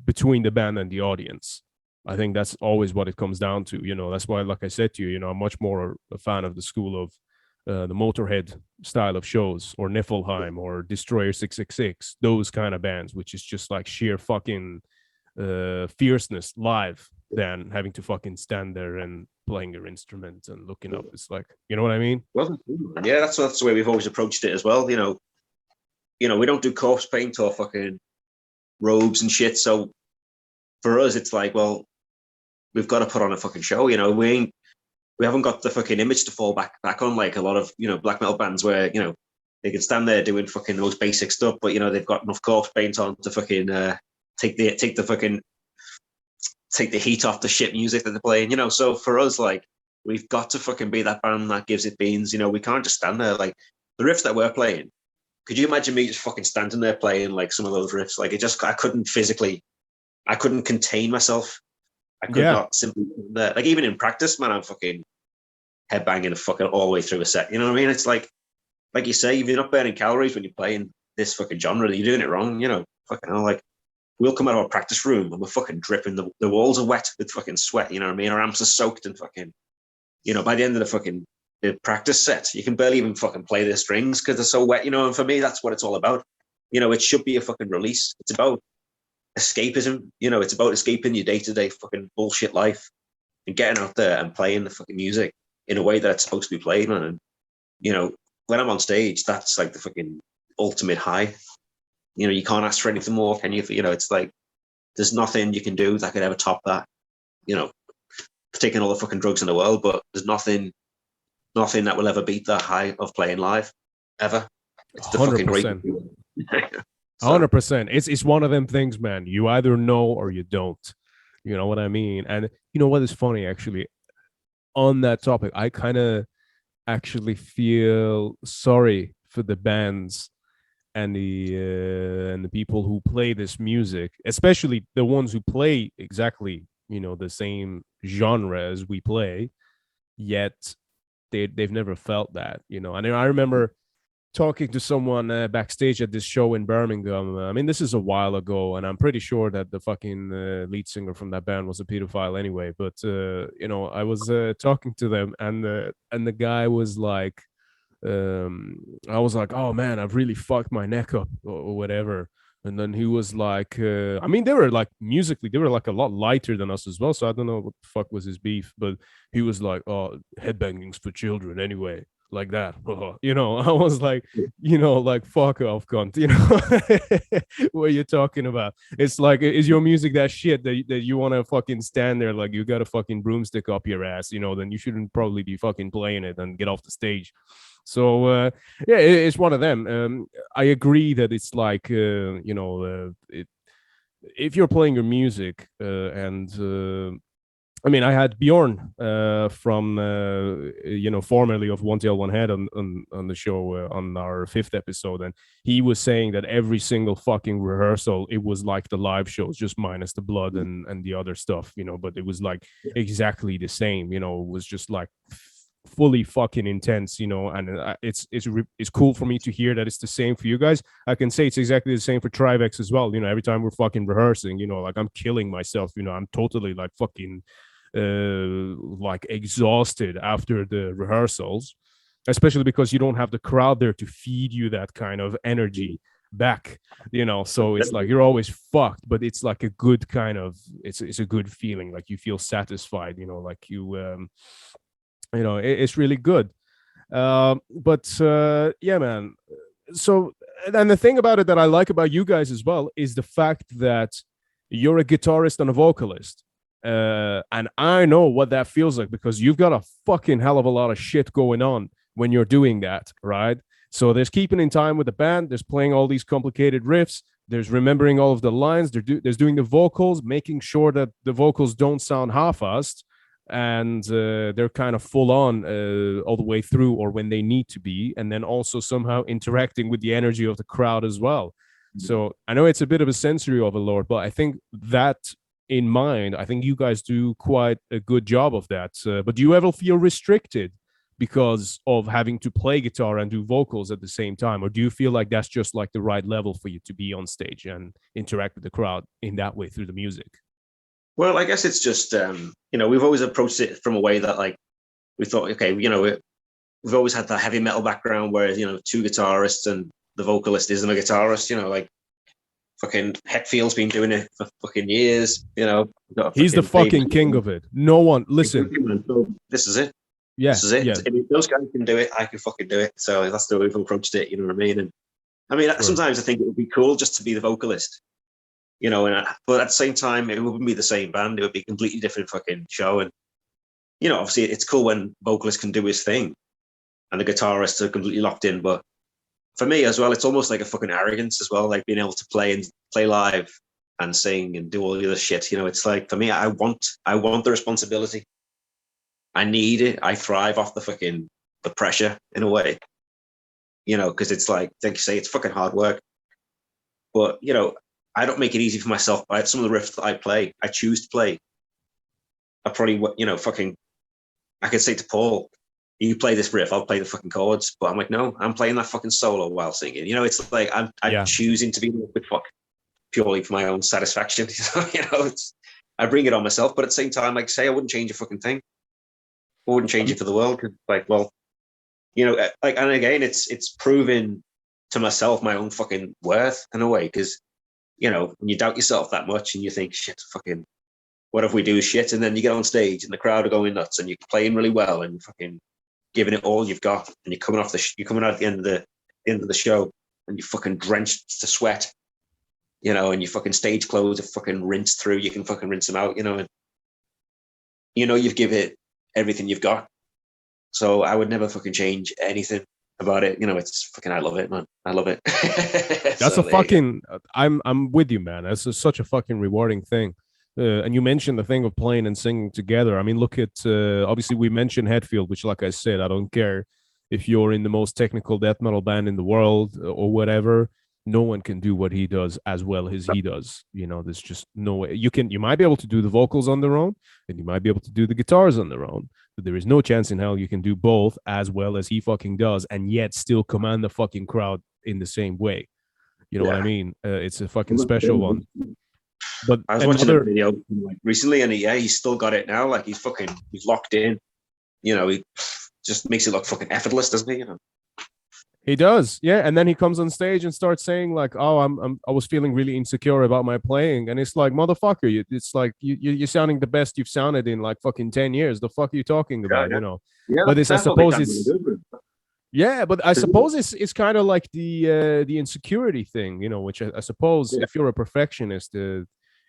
between the band and the audience. I think that's always what it comes down to. That's why, like I said to you, I'm much more a fan of the school of the Motorhead style of shows, or Niflheim or Destroyer 666, those kind of bands, which is just like sheer fucking fierceness live, than having to fucking stand there and playing your instrument and looking up. It's like, you know what I mean?
Well, yeah, that's the way we've always approached it as well. We don't do corpse paint or fucking robes and shit. So for us, it's like, well, we've got to put on a fucking show. We haven't got the fucking image to fall back on, like a lot of black metal bands where they can stand there doing fucking the most basic stuff, but they've got enough corpse paint on to fucking take the heat off the shit music that they're playing. So for us, like, we've got to fucking be that band that gives it beans. We can't just stand there. Like, the riffs that we're playing, could you imagine me just fucking standing there playing like some of those riffs? Like, I couldn't contain myself. I could not simply, like, even in practice, man, I'm fucking headbanging fucking all the way through a set. You know what I mean? It's like you say, if you're not burning calories when you're playing this fucking genre, you're doing it wrong. Fucking hell, like, we'll come out of our practice room and we're fucking dripping. The walls are wet with fucking sweat. You know what I mean? Our amps are soaked and fucking, by the end of the the practice set. You can barely even fucking play the strings because they're so wet, and for me, that's what it's all about. It should be a fucking release. It's about escapism. It's about escaping your day-to-day fucking bullshit life and getting out there and playing the fucking music in a way that it's supposed to be played, man. And, when I'm on stage, that's like the fucking ultimate high. You can't ask for anything more, can you? It's like, there's nothing you can do that could ever top that, taking all the fucking drugs in the world, but there's nothing that will ever beat that high of playing live, ever. It's the 100%. Fucking great.
100%. It's one of them things, man. You either know or you don't. You know what I mean? And you know what is funny, actually? On that topic, I kind of actually feel sorry for the bands and the people who play this music, especially the ones who play exactly, the same genre as we play, yet they've never felt that, And I remember talking to someone backstage at this show in Birmingham. I mean, this is a while ago, and I'm pretty sure that the fucking lead singer from that band was a pedophile anyway. But I was talking to them, and the guy was like, I was like, oh man, I've really fucked my neck up or whatever. And then he was like, I mean, they were like musically, they were like a lot lighter than us as well. So I don't know what the fuck was his beef, but he was like, oh, headbanging's for children anyway. Like that, I was like, like fuck off, cunt, what are you talking about? It's like, is your music that shit that you want to fucking stand there like you got a fucking broomstick up your ass, then you shouldn't probably be fucking playing it and get off the stage. So yeah, it's one of them. I agree that it's like if you're playing your music and I mean, I had Bjorn from, formerly of One Tail One Head on the show on our 5th episode. And he was saying that every single fucking rehearsal, it was like the live shows, just minus the blood and the other stuff, but it was like exactly the same, it was just like fully fucking intense, and it's cool for me to hear that it's the same for you guys. I can say it's exactly the same for Trivax as well. Every time we're fucking rehearsing, like I'm killing myself, I'm totally like fucking like exhausted after the rehearsals, especially because you don't have the crowd there to feed you that kind of energy back, so it's like you're always fucked, but it's like a good kind of it's a good feeling, like you feel satisfied, like you it's really good. But yeah, man. So, and the thing about it that I like about you guys as well is the fact that you're a guitarist and a vocalist. And I know what that feels like because you've got a fucking hell of a lot of shit going on when you're doing that, right? So there's keeping in time with the band, there's playing all these complicated riffs, there's remembering all of the lines, there's doing the vocals, making sure that the vocals don't sound half-assed, and they're kind of full on all the way through or when they need to be, and then also somehow interacting with the energy of the crowd as well. So I know it's a bit of a sensory overload, but I think that in mind, I think you guys do quite a good job of that. But do you ever feel restricted because of having to play guitar and do vocals at the same time? Or do you feel like that's just like the right level for you to be on stage and interact with the crowd in that way through the music?
Well, I guess it's just, we've always approached it from a way that like, we thought, okay, we've always had that heavy metal background where, two guitarists and the vocalist isn't a guitarist, like fucking Hetfield's been doing it for fucking years,
He's the fucking king of it. No one, listen.
This is it.
Yeah.
This is it.
Yeah.
If those guys can do it, I can fucking do it. So that's the way we've approached it, you know what I mean? And I mean, sometimes I think it would be cool just to be the vocalist, but at the same time, it wouldn't be the same band. It would be a completely different fucking show. And, obviously it's cool when vocalist can do his thing and the guitarists are completely locked in. But for me as well, it's almost like a fucking arrogance as well, like being able to play live and sing and do all the other shit. It's like, for me, I want the responsibility. I need it. I thrive off the pressure in a way, because it's like you say, it's fucking hard work. But, I don't make it easy for myself. Some of the riffs that I choose to play. I probably, I could say to Paul, you play this riff, I'll play the fucking chords. But I'm like, no, I'm playing that fucking solo while singing. It's like I'm choosing to be with fuck purely for my own satisfaction. I bring it on myself. But at the same time, like say, I wouldn't change a fucking thing. I wouldn't change it for the world. Like, well, like, and again, it's proving to myself my own fucking worth in a way, because when you doubt yourself that much and you think, shit, fucking, what if we do shit? And then you get on stage and the crowd are going nuts and you're playing really well and you're fucking giving it all you've got, and you're coming out at the end of the show and you're fucking drenched to sweat, and your fucking stage clothes are fucking rinsed through. You can fucking rinse them out, and you've given it everything you've got. So I would never fucking change anything about it. It's fucking, I love it, man. I love it.
That's I'm with you, man. That's such a fucking rewarding thing. And you mentioned the thing of playing and singing together. I mean, look at, obviously we mentioned Hetfield, which, like I said, I don't care if you're in the most technical death metal band in the world or whatever. No one can do what he does as well as he does. There's just no way. You might be able to do the vocals on their own, and you might be able to do the guitars on their own, but there is no chance in hell you can do both as well as he fucking does, and yet still command the fucking crowd in the same way. You know what I mean? It's a fucking special one. But
I was watching a video recently, and he's still got it now. Like, he's locked in. He just makes it look fucking effortless, doesn't he?
He does, yeah. And then he comes on stage and starts saying like, "Oh, I was feeling really insecure about my playing," and it's like, motherfucker, it's like you're sounding the best you've sounded in like fucking 10 years. The fuck are you talking about?
Yeah,
but I suppose it's but I suppose it's kind of like the insecurity thing, which I suppose if you're a perfectionist,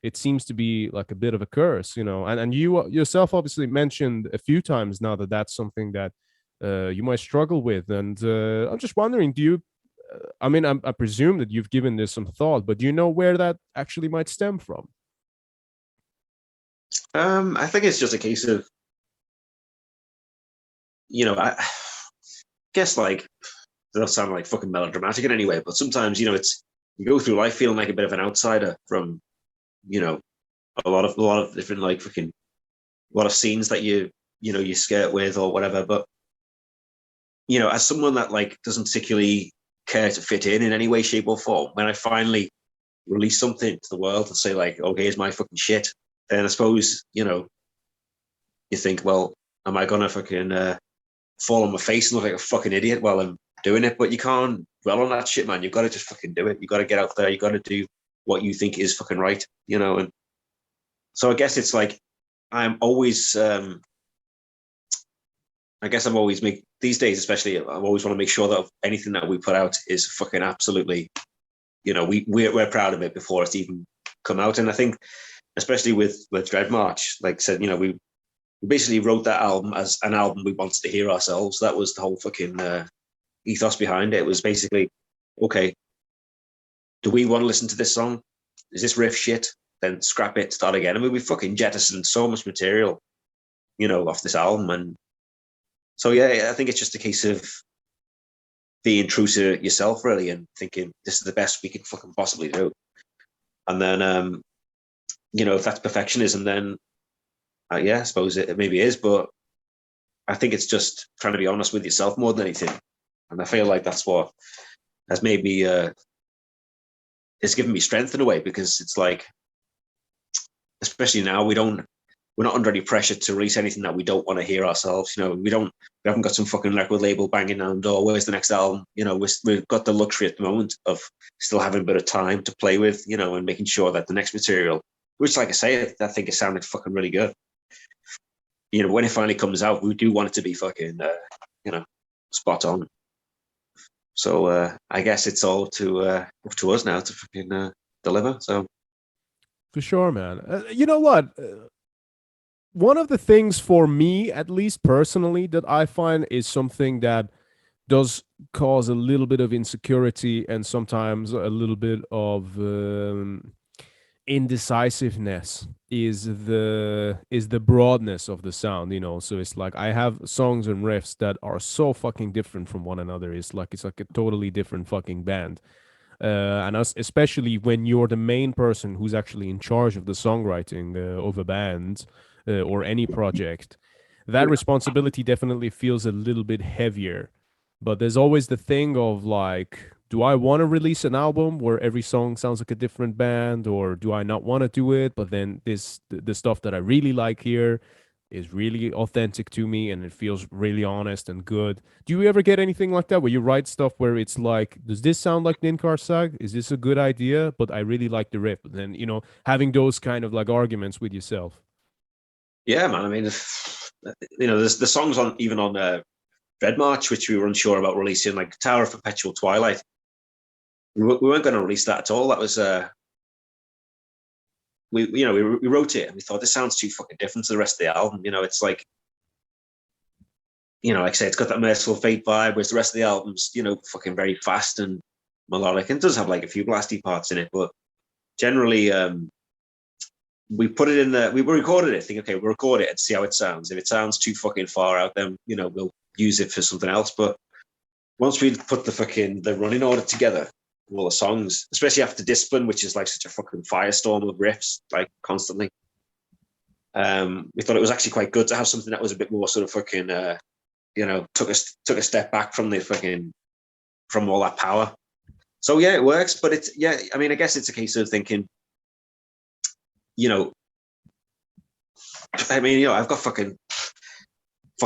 it seems to be like a bit of a curse, and you yourself obviously mentioned a few times now that that's something that you might struggle with. And I'm just wondering, do you, I presume that you've given this some thought, but do you know where that actually might stem from?
I think it's just a case of, I guess, like, it doesn't sound like fucking melodramatic in any way, but sometimes, it's, you go through life feeling like a bit of an outsider from, a lot of different, like, fucking, a lot of scenes that you skirt with or whatever. But as someone that, like, doesn't particularly care to fit in any way, shape, or form, when I finally release something to the world and say, like, oh, here's my fucking shit, then I suppose, you think, well, am I gonna fucking fall on my face and look like a fucking idiot while I'm doing it? But you can't dwell on that shit, man. You've got to just fucking do it. You got to get out there. You got to do what you think is fucking right, And so I guess it's like, I'm always, these days, especially, I always want to make sure that anything that we put out is fucking absolutely, we're proud of it before it's even come out. And I think, especially with Dread March, like I said, we basically wrote that album as an album we wanted to hear ourselves. That was the whole fucking ethos behind it. It was basically, okay, do we want to listen to this song? Is this riff shit? Then scrap it, start again. I mean, we fucking jettisoned so much material, off this album. And so, yeah, I think it's just a case of being true to yourself, really, and thinking this is the best we can fucking possibly do. And then, if that's perfectionism, then I suppose it maybe is. But I think it's just trying to be honest with yourself more than anything. And I feel like that's what has maybe it's given me strength in a way, because it's like, especially now, we're not under any pressure to release anything that we don't want to hear ourselves. We haven't got some fucking record label banging down the door. Where's the next album? We've got the luxury at the moment of still having a bit of time to play with, and making sure that the next material, which, like I say, I think it sounded fucking really good. When it finally comes out, we do want it to be fucking, spot on. So I guess it's all up to us now to fucking deliver. So
for sure, man. You know what? One of the things for me, at least personally, that I find is something that does cause a little bit of insecurity and sometimes a little bit of indecisiveness is the broadness of the sound. So it's like I have songs and riffs that are so fucking different from one another. It's like a totally different fucking band. And especially when you're the main person who's actually in charge of the songwriting of a band or any project, that responsibility definitely feels a little bit heavier. But there's always the thing of like, do I want to release an album where every song sounds like a different band, or do I not want to do it? But then the stuff that I really like here is really authentic to me and it feels really honest and good. Do you ever get anything like that where you write stuff where it's like, does this sound like Ninkharsag? Is this a good idea? But I really like the riff. And then, having those kind of like arguments with yourself.
Yeah, man. I mean, there's the songs on even on Dread March, which we were unsure about releasing, like Tower of Perpetual Twilight. We weren't going to release that at all. That was we wrote it and we thought this sounds too fucking different to the rest of the album. It's like, like I say, it's got that Merciful Fate vibe, whereas the rest of the album's, fucking very fast and melodic, and it does have like a few blasty parts in it, but generally, we put it in there. We recorded it, thinking, okay, we'll record it and see how it sounds. If it sounds too fucking far out, then we'll use it for something else. But once we put the running order together, all the songs, especially after Discipline, which is like such a fucking firestorm of riffs, like constantly, we thought it was actually quite good to have something that was a bit more sort of fucking, took a step back from all that power. So yeah, it works, but I mean, I guess it's a case of thinking, I mean, I've got fucking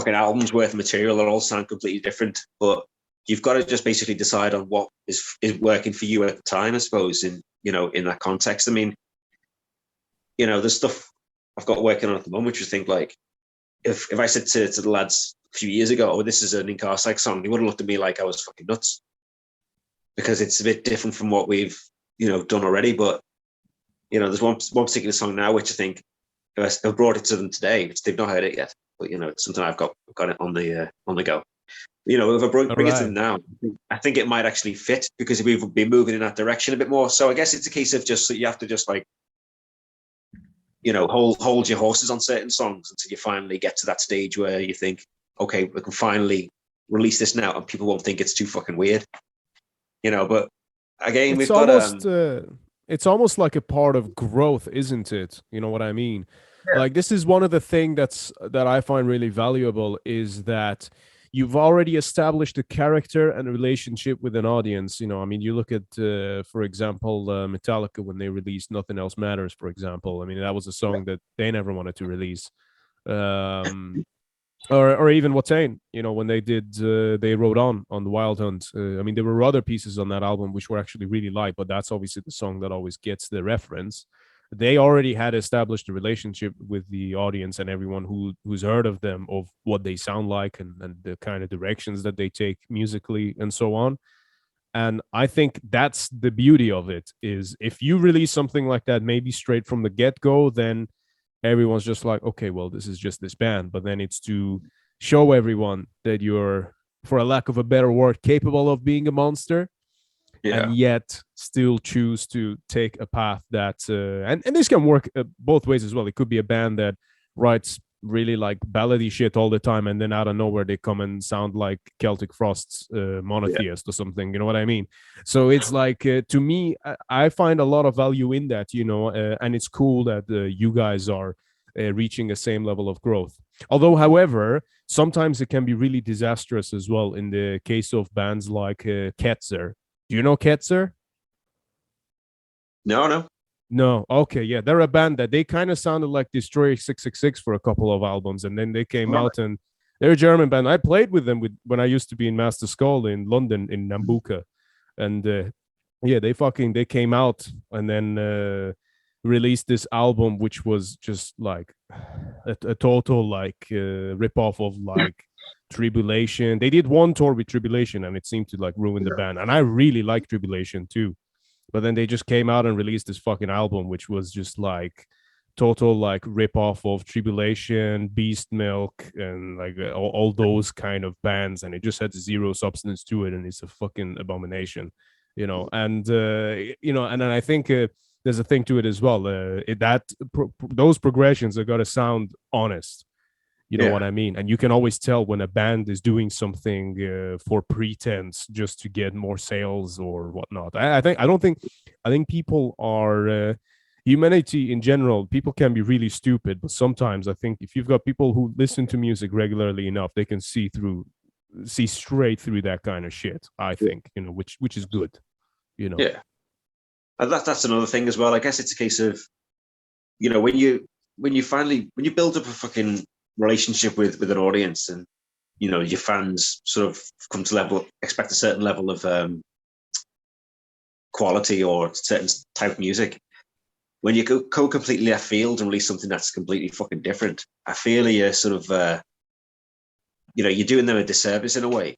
albums worth of material that all sound completely different, but you've got to just basically decide on what is working for you at the time, I suppose, in that context. I mean, there's stuff I've got working on at the moment, which I think, like, if I said to the lads a few years ago, oh, this is a Ninkharsag song, they would have looked at me like I was fucking nuts, because it's a bit different from what we've, done already. But, there's one particular song now, which I think I've brought it to them today, which they've not heard it yet, but, it's something I've got it on the go. If I bring it to them now, I think it might actually fit, because we've been moving in that direction a bit more. So I guess it's a case of just, you have to just, like, hold your horses on certain songs until you finally get to that stage where you think, okay, we can finally release this now and people won't think it's too fucking weird. But again,
it's almost like a part of growth, isn't it? You know what I mean?
Yeah.
Like, this is one of the things that I find really valuable, is that you've already established a character and a relationship with an audience. I mean, you look at, for example, Metallica, when they released Nothing Else Matters, for example. I mean, that was a song that they never wanted to release. Or even Watain, when they did, they wrote on the Wild Hunt. I mean, there were other pieces on that album which were actually really light, but that's obviously the song that always gets the reference. They already had established a relationship with the audience and everyone who's heard of them, of what they sound like and the kind of directions that they take musically and so on. And I think that's the beauty of it, is if you release something like that, maybe straight from the get-go, then everyone's just like, okay, well, this is just this band. But then it's to show everyone that you're, for a lack of a better word, capable of being a monster. Yeah. And yet still choose to take a path that and this can work both ways as well. It could be a band that writes really like ballady shit all the time, and then out of nowhere they come and sound like Celtic Frost's Monotheist or something, you know what I mean? So it's like, to me, I find a lot of value in that, and it's cool that you guys are reaching the same level of growth. Although, however, sometimes it can be really disastrous as well, in the case of bands like Ketzer. Do you know Ketzer? No. Okay, yeah. They're a band that they kind of sounded like Destroyer 666 for a couple of albums, and then they came out, and they're a German band. I played with them when I used to be in Master Skull in London, in Nambucca. And they came out and then released this album, which was just like a total like rip-off of like Tribulation. They did one tour with Tribulation and it seemed to like ruin the band, and I really like Tribulation too, but then they just came out and released this fucking album which was just like total like rip-off of Tribulation, Beast Milk, and like all those kind of bands, and it just had zero substance to it, and it's a fucking abomination, and and then I think there's a thing to it as well, those progressions are gotta sound honest. You know what I mean? And you can always tell when a band is doing something for pretense, just to get more sales or whatnot. I think people are, humanity in general, people can be really stupid, but sometimes I think if you've got people who listen to music regularly enough, they can see straight through that kind of shit, I think, which is good,
Yeah. And that's another thing as well. I guess it's a case of, when you build up a fucking relationship with an audience, and your fans sort of come to expect a certain level of quality or certain type of music. When you go completely left field and release something that's completely fucking different, I feel you're sort of you're doing them a disservice in a way.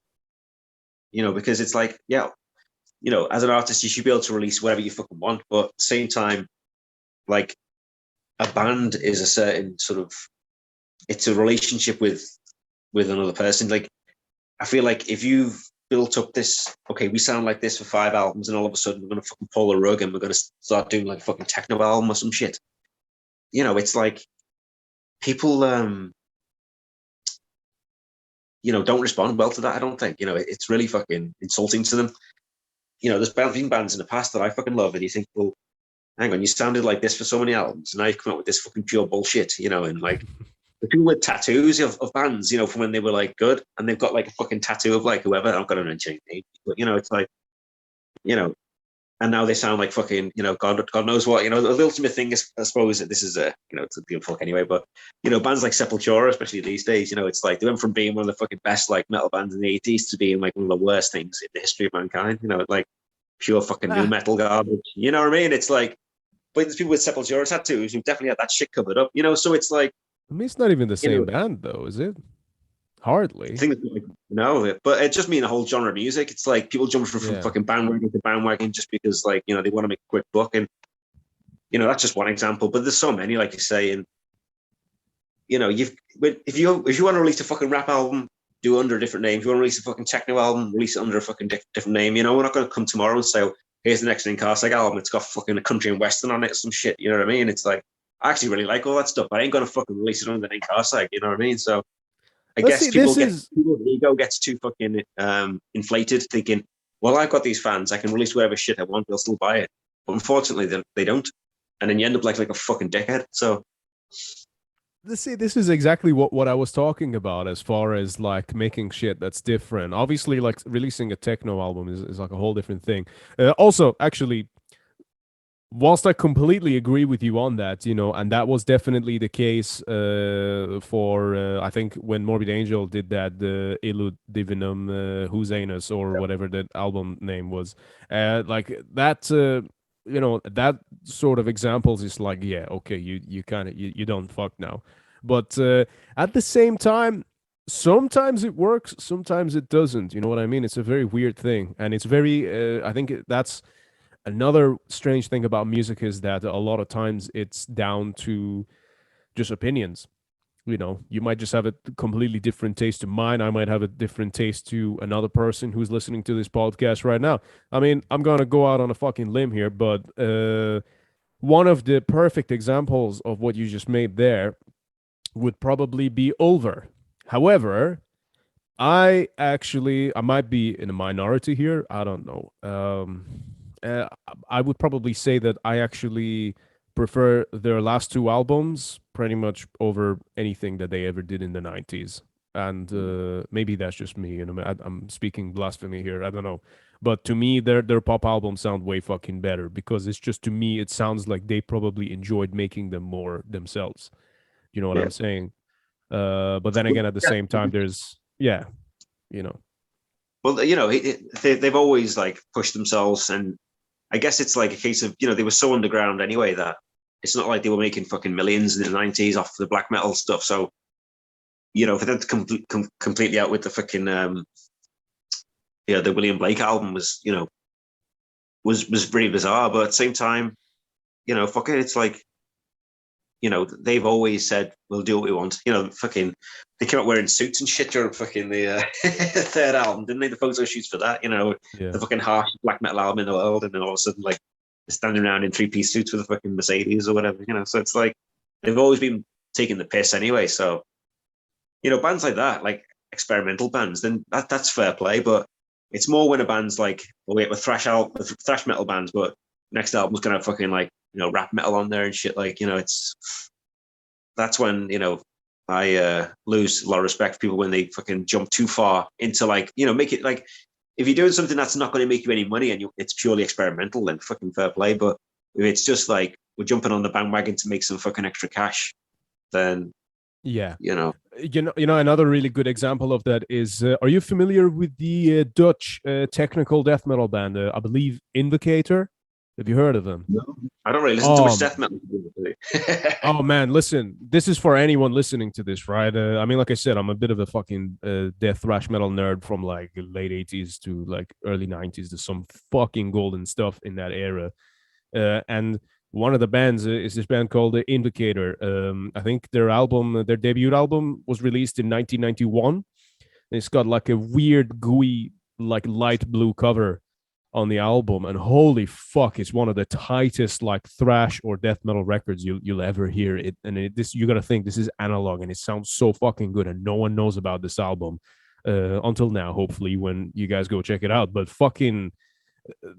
Because it's like, as an artist, you should be able to release whatever you fucking want, but at the same time, like, a band is a certain sort of, it's a relationship with another person. Like, I feel like if you've built up this, okay, we sound like this for 5 albums, and all of a sudden we're going to fucking pull the rug and we're going to start doing like a fucking techno album or some shit. It's like people, don't respond well to that. I don't think, it's really fucking insulting to them. There's been bands in the past that I fucking love, and you think, well, hang on, you sounded like this for so many albums, and now you've come up with this fucking pure bullshit, and like the people with tattoos of bands, from when they were like good, and they've got like a fucking tattoo of like whoever, I'm gonna mention name, but it's like, and now they sound like fucking, God knows what, the ultimate thing is, I suppose, that this is it's a beautiful fuck anyway, but bands like Sepultura, especially these days, it's like they went from being one of the fucking best like metal bands in the 80s to being like one of the worst things in the history of mankind, like pure fucking new metal garbage, you know what I mean? It's like, but there's people with Sepultura tattoos who definitely had that shit covered up, so it's like,
I mean, it's not even the same band though, is it? Hardly.
I think like, no, but it just mean the whole genre of music. It's like people jump from fucking bandwagon to bandwagon just because like, they want to make a quick buck. And, that's just one example, but there's so many, like you say. And, if you want to release a fucking rap album, do it under a different name. If you want to release a fucking techno album, release it under a fucking different name. We're not going to come tomorrow and say, oh, here's the next Ninkharsag album. It's got fucking a country and western on it or some shit. You know what I mean? It's like, I actually really like all that stuff, but I ain't going to fucking release it under the Ninkharsag. You know what I mean? So I guess people's ego gets too fucking inflated, thinking, well, I've got these fans. I can release whatever shit I want. They'll still buy it. But unfortunately, they don't. And then you end up like a fucking dickhead. So
this is exactly what I was talking about as far as like making shit that's different. Obviously, like releasing a techno album is like a whole different thing. Also, actually, whilst I completely agree with you on that, and that was definitely the case for I think when Morbid Angel did that, the Illud Divinum Husanus or whatever that album name was, like that. That sort of examples is like, yeah, okay, you kind of you don't fuck now, but at the same time, sometimes it works, sometimes it doesn't. You know what I mean? It's a very weird thing, and it's very. I think that's another strange thing about music is that a lot of times it's down to just opinions. You might just have a completely different taste to mine. I might have a different taste to another person who's listening to this podcast right now. I mean, I'm going to go out on a fucking limb here, but one of the perfect examples of what you just made there would probably be Ulver. However, I might be in a minority here. I don't know. I would probably say that I actually prefer their last 2 albums pretty much over anything that they ever did in the 90s. And maybe that's just me. I'm speaking blasphemy here. I don't know. But to me, their pop albums sound way fucking better because it's just, to me, it sounds like they probably enjoyed making them more themselves. You know what I'm saying? But then again, at the same time, there's,
Well, they've always like pushed themselves, and I guess it's like a case of, they were so underground anyway that it's not like they were making fucking millions in the 90s off the black metal stuff. So, for them to completely out with the fucking, the William Blake album was, was pretty bizarre. But at the same time, fuck it, it's like, they've always said, we'll do what we want. Fucking, they came out wearing suits and shit during fucking the third album, didn't they? The photo shoots for that, the fucking harsh black metal album in the world. And then all of a sudden, like, they're standing around in 3-piece suits with a fucking Mercedes or whatever, So it's like, they've always been taking the piss anyway. So, bands like that, like experimental bands, then that's fair play. But it's more when a band's like, with thrash metal bands, but next album's gonna have fucking like, rap metal on there and shit. Like, that's when, I lose a lot of respect for people when they fucking jump too far into like, make it like, if you're doing something that's not going to make you any money and it's purely experimental, then fucking fair play. But if it's just like, we're jumping on the bandwagon to make some fucking extra cash, then
Yeah.
You know,
Another really good example of that is, are you familiar with the Dutch technical death metal band? I believe Invocator. Have you heard of them?
no, I don't really listen to much
Um,
death metal.
oh man, listen, this is for anyone listening to this, right? I mean, like I said, I'm a bit of a fucking death thrash metal nerd from like late 80s to like early 90s. There's some fucking golden stuff in that era. And one of the bands is this band called the Invocator. I think their debut album was released in 1991. It's got like a weird, gooey, like light blue cover on the album, and holy fuck, it's one of the tightest like thrash or death metal records you'll ever hear. It and this you got to think this is analog, and it sounds so fucking good, and no one knows about this album until now. Hopefully, when you guys go check it out, but fucking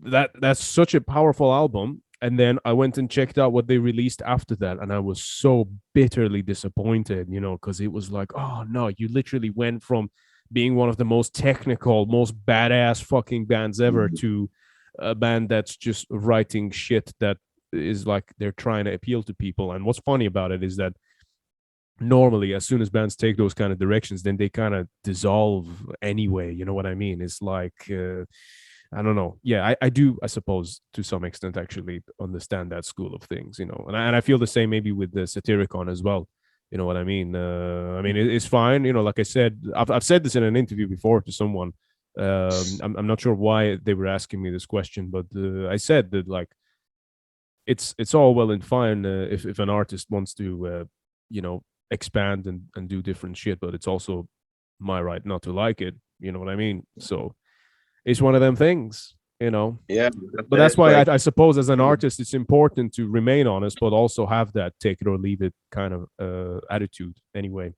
that's such a powerful album. And then I went and checked out what they released after that, and I was so bitterly disappointed, because it was like, oh no, you literally went from being one of the most technical, most badass fucking bands ever to a band that's just writing shit that is like they're trying to appeal to people. And what's funny about it is that normally, as soon as bands take those kind of directions, then they kind of dissolve anyway. You know what I mean? It's like, I don't know. Yeah, I do, I suppose, to some extent, actually understand that school of things, and I feel the same maybe with the Satyricon as well. You know what I mean? It's fine. Like I said, I've said this in an interview before to someone. I'm not sure why they were asking me this question, but I said that like it's all well and fine if an artist wants to expand and do different shit, but it's also my right not to like it. You know what I mean? So it's one of them things.
Yeah,
but that's why I suppose as an artist it's important to remain honest, but also have that take it or leave it kind of attitude anyway.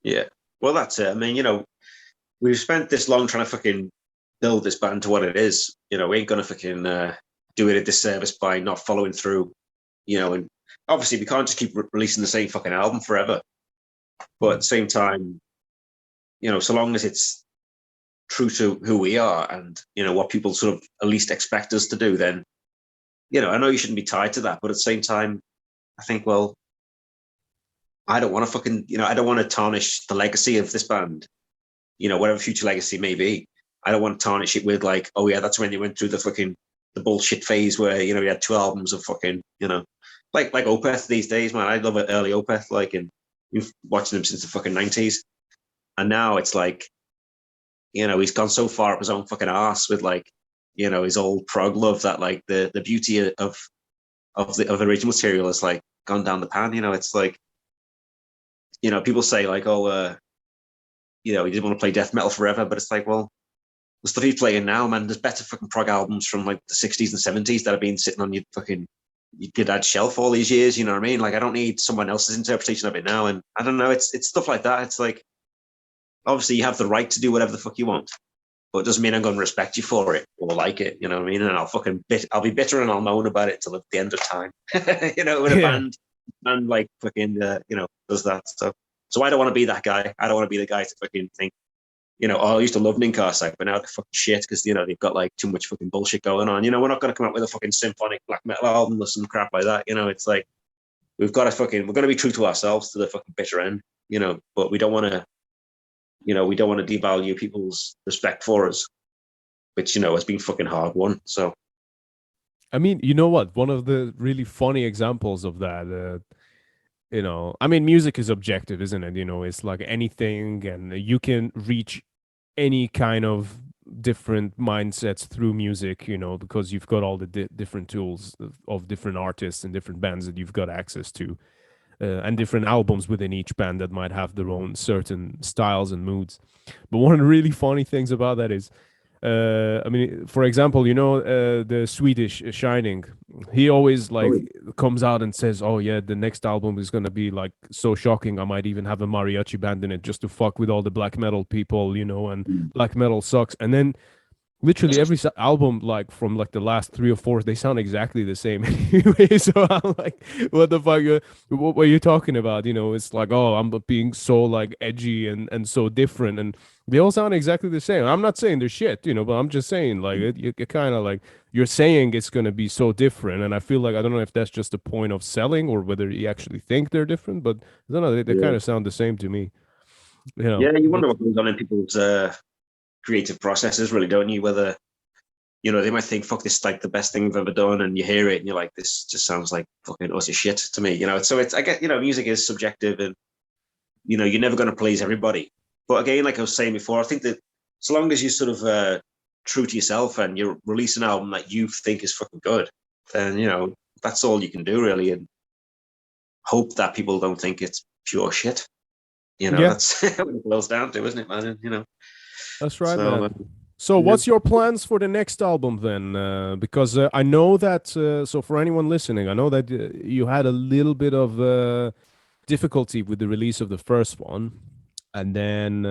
Yeah, well, that's it. I mean, we've spent this long trying to fucking build this band to what it is. We ain't gonna fucking do it a disservice by not following through. And obviously we can't just keep releasing the same fucking album forever, but at the same time, so long as it's true to who we are and what people sort of at least expect us to do, then I know you shouldn't be tied to that, but at the same time I think, well, I don't want to fucking I don't want to tarnish the legacy of this band, whatever future legacy may be. I don't want to tarnish it with like, oh yeah, that's when you went through the bullshit phase where you had 2 albums of fucking like Opeth these days, man. I love early Opeth, like, and you've watching them since the fucking 90s, and now it's like he's gone so far up his own fucking ass with like, his old prog love that like the beauty of the original material is like gone down the pan. It's like, people say like, oh, he didn't want to play death metal forever, but it's like, well, the stuff he's playing now, man, there's better fucking prog albums from like the 60s and 70s that have been sitting on your dad's shelf all these years. You know what I mean? Like, I don't need someone else's interpretation of it now. And I don't know, it's stuff like that. It's like, obviously you have the right to do whatever the fuck you want, but it doesn't mean I'm going to respect you for it or like it. You know what I mean? And I'll be bitter and I'll moan about it till the end of time. When a band like fucking, does that stuff. So I don't want to be that guy. I don't want to be the guy to fucking think, oh, I used to love Ninkharsag, but now they're fucking shit because, they've got like too much fucking bullshit going on. We're not going to come up with a fucking symphonic black metal album or some crap like that. It's like, we're going to be true to ourselves to the fucking bitter end, but we don't want to, we don't want to devalue people's respect for us, which, has been fucking hard won. So,
I mean, you know what? One of the really funny examples of that, I mean, music is objective, isn't it? It's like anything, and you can reach any kind of different mindsets through music, because you've got all the different tools of different artists and different bands that you've got access to. And different albums within each band that might have their own certain styles and moods. But one of the really funny things about that is, I mean, for example, the Swedish Shining, he always like comes out and says, oh yeah, the next album is going to be like so shocking. I might even have a mariachi band in it just to fuck with all the black metal people, and black metal sucks. And then literally every album, like from like the last 3 or 4, they sound exactly the same anyway. So I'm like, what the fuck? What are you talking about? It's like, oh, I'm being so like edgy and so different, and they all sound exactly the same. I'm not saying they're shit, but I'm just saying like you kind of like you're saying it's gonna be so different, and I feel like I don't know if that's just a point of selling or whether you actually think they're different, but I don't know. They
Yeah,
kind of sound the same to me,
yeah. You
But
wonder what goes on in people's creative processes, really, don't you? Whether they might think, "Fuck, this is like the best thing I've ever done," and you hear it and you're like, "This just sounds like fucking utter shit to me." So it's I get music is subjective, and you're never going to please everybody. But again, like I was saying before, I think that so long as you sort of true to yourself and you release an album that you think is fucking good, then that's all you can do really, and hope that people don't think it's pure shit.
yeah,
That's what it boils down to, isn't it, man?
that's right,
So
man. So,
yeah,
what's your plans for the next album then? Because I know that, so for anyone listening, I know that you had a little bit of difficulty with the release of the first one. And then,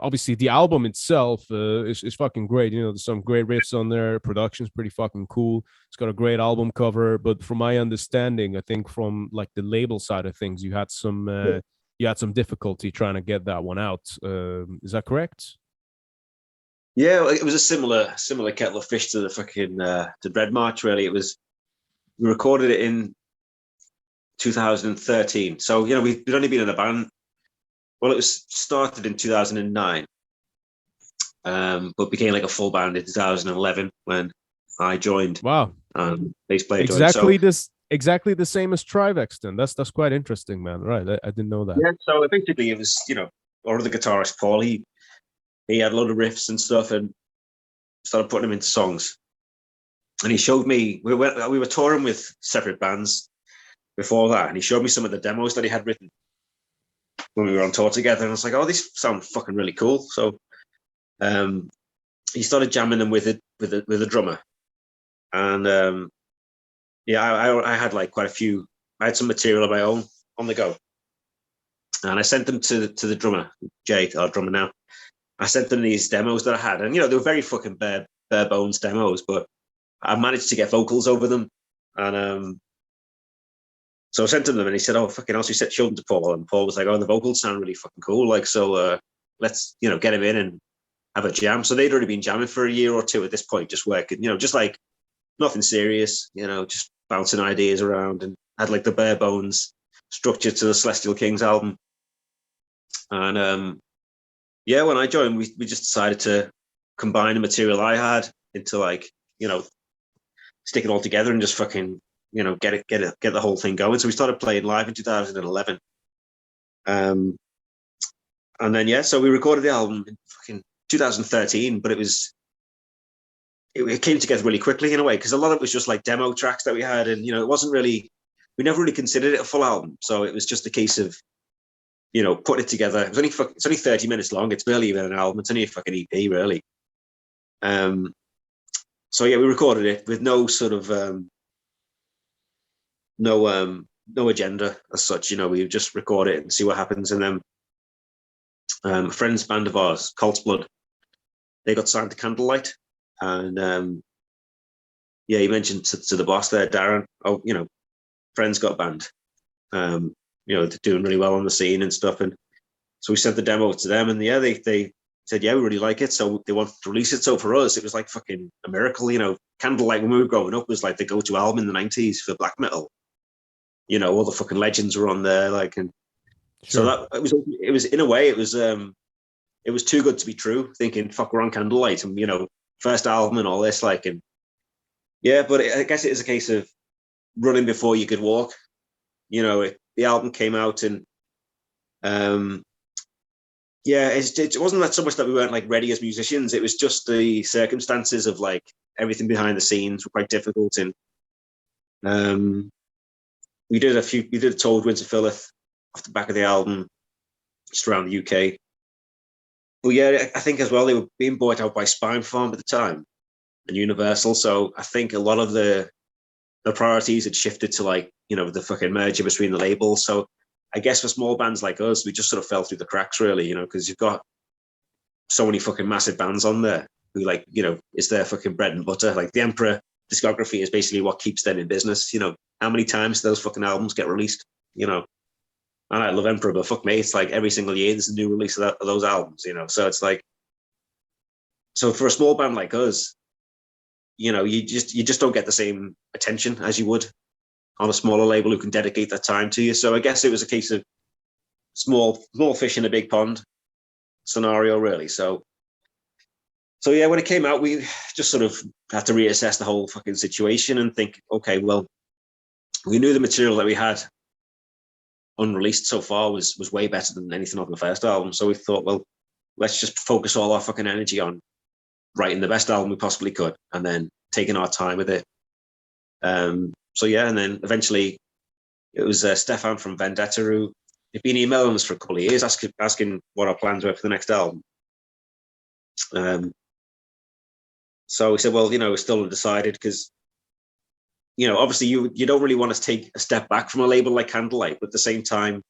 obviously, the album itself is fucking great. There's some great riffs on there. Production's pretty fucking cool. It's got a great album cover. But from my understanding, I think from like the label side of things, you had some difficulty trying to get that one out. Is that correct?
yeah, it was a similar kettle of fish to the fucking to Dread March. Really, we recorded it in 2013. So we'd only been in a band. Well, it was started in 2009, but became like a full band in 2011 when I joined.
Wow.
Bass player joined.
Exactly the same as Trivax then. That's quite interesting, man. Right. I didn't know that.
Yeah, so basically it was, or the guitarist Paul, he had a load of riffs and stuff and started putting them into songs. And he showed me, we were touring with separate bands before that, and he showed me some of the demos that he had written when we were on tour together. And I was like, oh, these sound fucking really cool. So he started jamming them with a drummer. And yeah, I had like quite a few, I had some material of my own on the go. And I sent them to the drummer, Jay, our drummer now. I sent them these demos that I had. And, they were very fucking bare bones demos, but I managed to get vocals over them. And so I sent them and he said, oh, fucking hell. So he showed them to Paul. And Paul was like, oh, the vocals sound really fucking cool. Like, so let's, get him in and have a jam. So they'd already been jamming for a year or two at this point, just working, just like nothing serious, just bouncing ideas around, and had like the bare bones structure to the Celestial Kings album. And yeah, when I joined, we just decided to combine the material I had into like, stick it all together and just fucking, get the whole thing going. So we started playing live in 2011. And then, yeah, so we recorded the album in fucking 2013, but it came together really quickly in a way, because a lot of it was just like demo tracks that we had. And, it wasn't really, we never really considered it a full album. So it was just a case of, putting it together. It's only 30 minutes long. It's barely even an album. It's only a fucking EP, really. So yeah, we recorded it with no sort of no agenda as such. We would just record it and see what happens. And then a friend's band of ours, Colt's Blood, they got signed to Candlelight, and yeah, he mentioned to the boss there, Darren, oh, friends got a band. They're doing really well on the scene and stuff. And so we sent the demo to them, and yeah, they said, yeah, we really like it. So they wanted to release it. So for us, it was like fucking a miracle. Candlelight, when we were growing up, was like the go-to album in the 90s for black metal. All the fucking legends were on there. And
Sure.
so that it was in a way, it was too good to be true, thinking, fuck, we're on Candlelight and, first album and all this, and yeah, but I guess it is a case of running before you could walk. The album came out and yeah, it wasn't that so much that we weren't like ready as musicians. It was just the circumstances of like everything behind the scenes were quite difficult. And we did a tour with Winter Philith off the back of the album, just around the UK. But yeah, I think as well, they were being bought out by Spine Farm at the time and Universal. So I think a lot of the priorities had shifted to like, the fucking merger between the labels. So I guess for small bands like us, we just sort of fell through the cracks really, because you've got so many fucking massive bands on there who like, you know, is their fucking bread and butter. Like the Emperor discography is basically what keeps them in business. You know, how many times those fucking albums get released, you know? And I love Emperor, but fuck me, it's like every single year there's a new release of those albums, you know? So it's like, so for a small band like us, you know, you just don't get the same attention as you would on a smaller label who can dedicate that time to you. So I guess it was a case of small fish in a big pond scenario, really. So yeah, when it came out, we just sort of had to reassess the whole fucking situation and think, okay, well, we knew the material that we had unreleased so far was way better than anything on the first album. So we thought, well, let's just focus all our fucking energy on writing the best album we possibly could and then taking our time with it. So yeah, and then eventually it was Stefan from Vendetta who had been emailing us for a couple of years asking what our plans were for the next album. So we said, well, you know, we're still undecided because, you know, obviously you don't really want to take a step back from a label like Candlelight, but at the same time,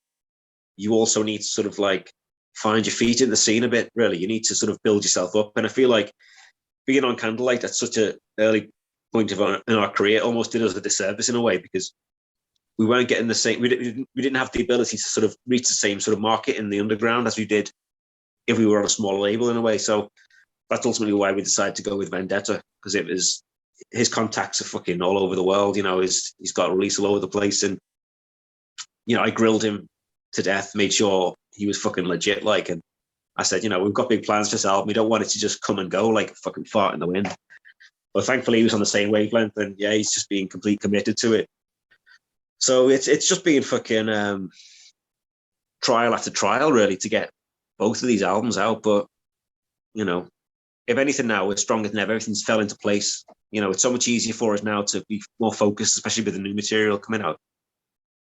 you also need to sort of like find your feet in the scene a bit, really. You need to sort of build yourself up. And I feel like being on Candlelight at such an early point in our career almost did us a disservice in a way because we weren't getting the same, we didn't have the ability to sort of reach the same sort of market in the underground as we did if we were on a smaller label in a way. So that's ultimately why we decided to go with Vendetta, because it was his contacts are fucking all over the world. You know, he's got a release all over the place. And, you know, I grilled him to death, made sure he was fucking legit. Like, and I said, you know, we've got big plans for this album. We don't want it to just come and go like a fucking fart in the wind. But thankfully he was on the same wavelength and yeah, he's just being completely committed to it. So it's just been fucking trial after trial really to get both of these albums out. But, you know, if anything now, we're stronger than ever. Everything's fell into place. You know, it's so much easier for us now to be more focused, especially with the new material coming out.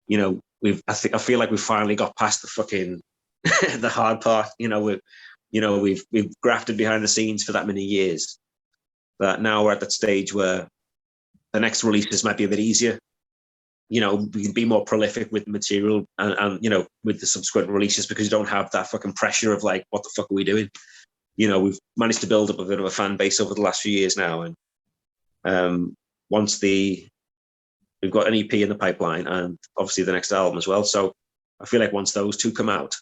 You know, I feel like we've finally got past the fucking the hard part. You know, we've grafted behind the scenes for that many years. That now we're at that stage where the next releases might be a bit easier. You know, we can be more prolific with the material and you know, with the subsequent releases because you don't have that fucking pressure of like, what the fuck are we doing? You know, we've managed to build up a bit of a fan base over the last few years now. And once we've got an EP in the pipeline and obviously the next album as well. So I feel like once those two come out,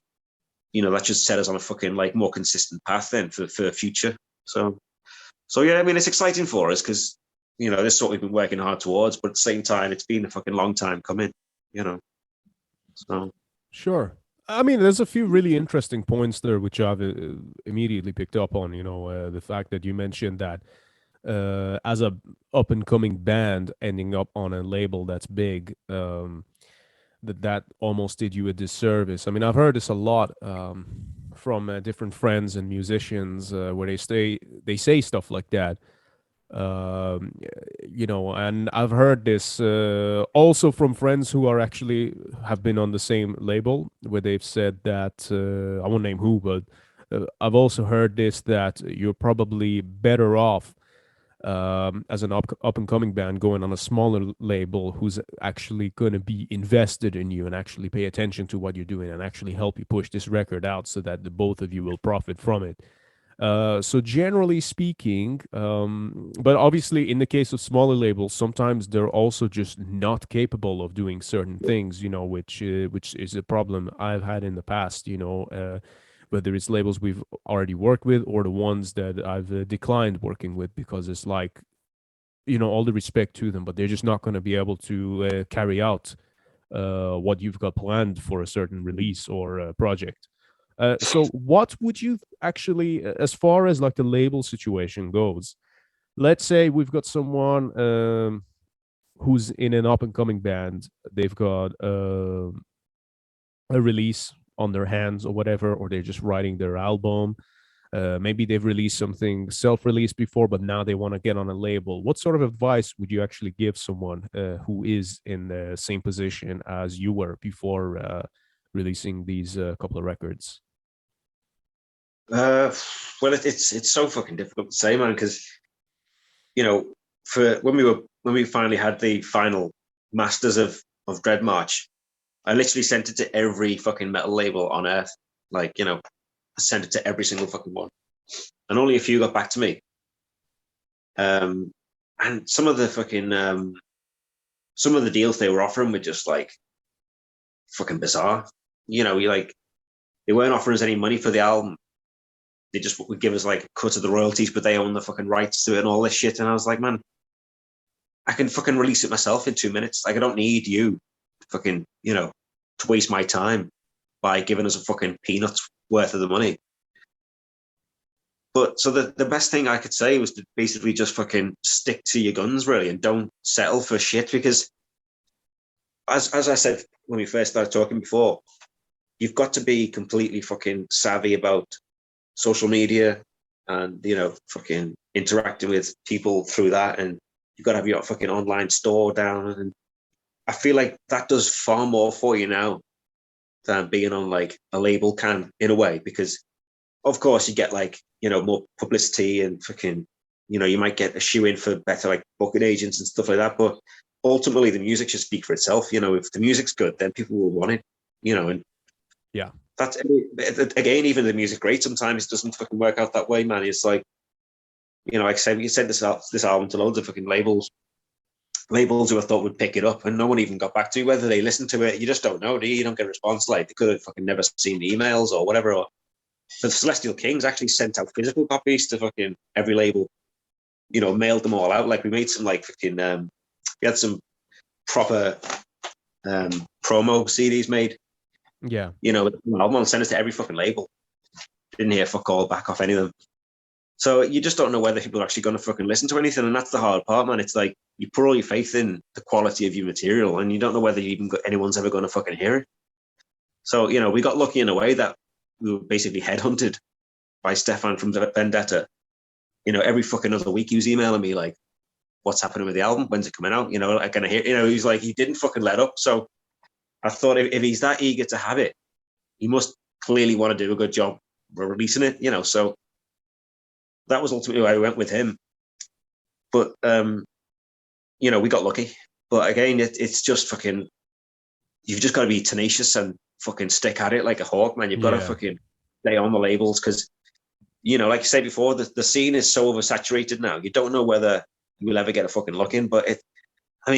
you know, that just set us on a fucking like more consistent path then for the future. So yeah, I mean, it's exciting for us because, you know, this is what we've been working hard towards, but at the same time, it's been a fucking long time coming, you know. So
Sure. I mean, there's a few really interesting points there, which I've immediately picked up on. You know, the fact that you mentioned that as a up and coming band ending up on a label that's big, that almost did you a disservice. I mean, I've heard this a lot from different friends and musicians where they say stuff like that. um you know, and I've heard this also from friends who are actually have been on the same label where they've said that I won't name who, but I've also heard this, that you're probably better off as an up and coming band going on a smaller label who's actually going to be invested in you and actually pay attention to what you're doing and actually help you push this record out so that the both of you will profit from it. So generally speaking, but obviously in the case of smaller labels, sometimes they're also just not capable of doing certain things, you know, which is a problem I've had in the past, you know, whether it's labels we've already worked with or the ones that I've declined working with, because it's like, you know, all the respect to them, but they're just not going to be able to carry out what you've got planned for a certain release or project. So what would you actually, as far as like the label situation goes, let's say we've got someone who's in an up and coming band, they've got a release on their hands or whatever, or they're just writing their album. Maybe they've released something self-released before, but now they want to get on a label. What sort of advice would you actually give someone who is in the same position as you were before releasing these couple of records?
Well, it's so fucking difficult to say, man, because, you know, for when we finally had the final masters of Dread March, I literally sent it to every fucking metal label on earth. Like, you know, I sent it to every single fucking one, and only a few got back to me. And some of the fucking some of the deals they were offering were just like fucking bizarre. You know, they weren't offering us any money for the album. They just would give us like a cut of the royalties, but they own the fucking rights to it and all this shit. And I was like, man, I can fucking release it myself in 2 minutes. Like, I don't need you fucking, to waste my time by giving us a fucking peanuts worth of the money. But so the best thing I could say was to basically just fucking stick to your guns, really, and don't settle for shit. Because as I said when we first started talking before, you've got to be completely fucking savvy about social media and, fucking interacting with people through that. And you've got to have your fucking online store down. And I feel like that does far more for you now than being on like a label can, in a way, because of course you get like, more publicity and fucking, you might get a shoe in for better like booking agents and stuff like that. But ultimately the music should speak for itself. If the music's good, then people will want it, and
yeah,
that's, again, even the music great, sometimes it doesn't fucking work out that way, man. It's like, like I said, we sent this album to loads of fucking labels who I thought would pick it up, and no one even got back to me. Whether they listened to it, you just don't know, do you? You don't get a response. Like, they could have fucking never seen the emails or whatever. Or the Celestial Kings actually sent out physical copies to fucking every label, mailed them all out. Like, we made some like fucking we had some proper promo CDs made.
Yeah.
Album, sent it to every fucking label. Didn't hear fuck all back off any of them. So you just don't know whether people are actually going to fucking listen to anything, and that's the hard part, man. It's like you put all your faith in the quality of your material, and you don't know whether anyone's ever going to fucking hear it. So, we got lucky in a way that we were basically headhunted by Stefan from Vendetta. Every fucking other week he was emailing me like, what's happening with the album? When's it coming out? I can hear, he's like, he didn't fucking let up. So I thought if he's that eager to have it, he must clearly want to do a good job releasing it, so that was ultimately why I went with him. But, we got lucky. But again, it's just fucking, you've just got to be tenacious and fucking stick at it like a hawk, man. You've got to fucking stay on the labels because, like you said before, the scene is so oversaturated now. You don't know whether you will ever get a fucking look in. But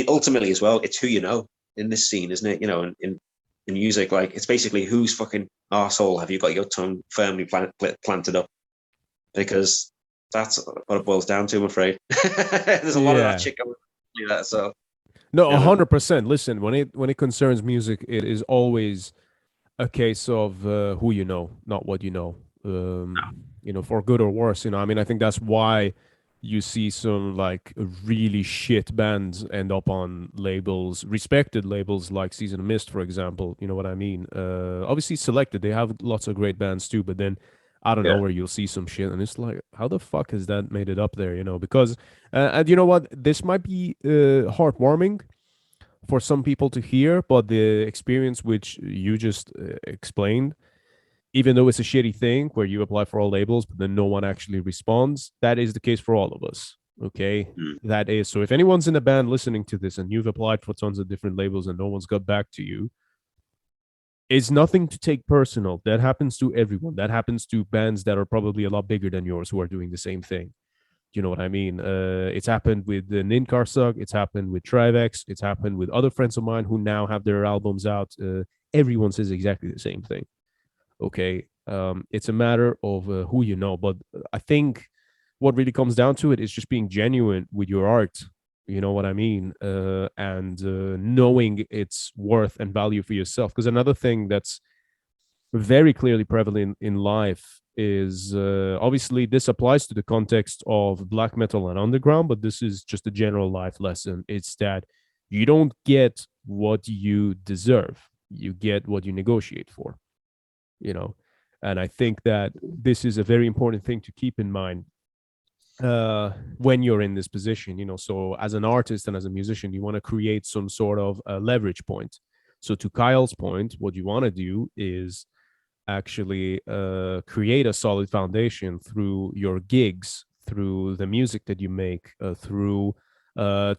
ultimately as well, it's who you know in this scene, isn't it? In music, like, it's basically whose fucking arsehole have you got your tongue firmly planted up? Because that's what it boils down to, I'm afraid. There's a lot of that shit going on that, so.
No, 100%. Listen, when it concerns music, it is always a case of who you know, not what you know. For good or worse. I think that's why you see some like really shit bands end up on labels, respected labels like Season of Mist, for example. You know what I mean? Obviously Selected, they have lots of great bands too, but then I don't know where you'll see some shit and it's like, how the fuck has that made it up there? Because and you know what, this might be heartwarming for some people to hear, but the experience which you just explained, even though it's a shitty thing where you apply for all labels but then no one actually responds, that is the case for all of us. Okay. That is, so if anyone's in a band listening to this and you've applied for tons of different labels and no one's got back to you, it's nothing to take personal. That happens to everyone. That happens to bands that are probably a lot bigger than yours who are doing the same thing. You know what I mean? It's happened with the Ninkharsag. It's happened with Trivax. It's happened with other friends of mine who now have their albums out. Everyone says exactly the same thing. Okay. It's a matter of who you know. But I think what really comes down to it is just being genuine with your art. You know what I mean? And knowing its worth and value for yourself. Because another thing that's very clearly prevalent in life is obviously this applies to the context of black metal and underground, but this is just a general life lesson. It's that you don't get what you deserve. You get what you negotiate for, And I think that this is a very important thing to keep in mind when you're in this position, so as an artist and as a musician, you want to create some sort of leverage point. So to Kyle's point, what you want to do is actually create a solid foundation through your gigs, through the music that you make, through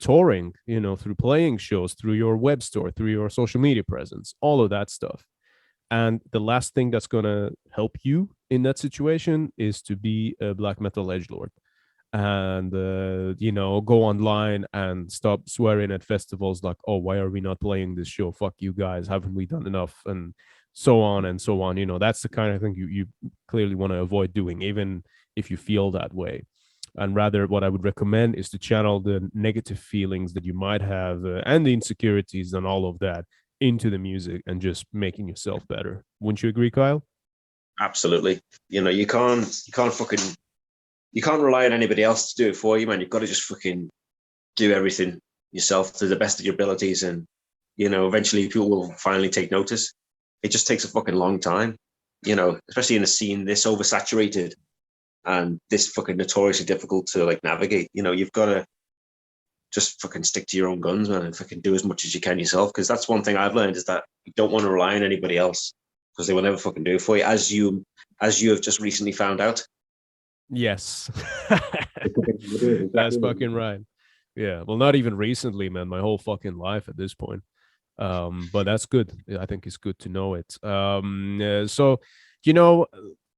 touring, through playing shows, through your web store, through your social media presence, all of that stuff. And the last thing that's going to help you in that situation is to be a black metal edgelord. and go online and stop swearing at festivals like, oh, why are we not playing this show? Fuck you guys, haven't we done enough? And so on and so on. That's the kind of thing you clearly want to avoid doing, even if you feel that way. And rather, what I would recommend is to channel the negative feelings that you might have, and the insecurities and all of that, into the music and just making yourself better. Wouldn't you agree, Kyle?
Absolutely. You can't rely on anybody else to do it for you, man. You've got to just fucking do everything yourself to the best of your abilities, and eventually people will finally take notice. It just takes a fucking long time, especially in a scene this oversaturated and this fucking notoriously difficult to like navigate. You've got to just fucking stick to your own guns, man, and fucking do as much as you can yourself. Because that's one thing I've learned, is that you don't want to rely on anybody else, because they will never fucking do it for you, as you have just recently found out.
Yes. That's fucking right. Yeah. Well, not even recently, man. My whole fucking life at this point. But that's good. I think it's good to know it. So,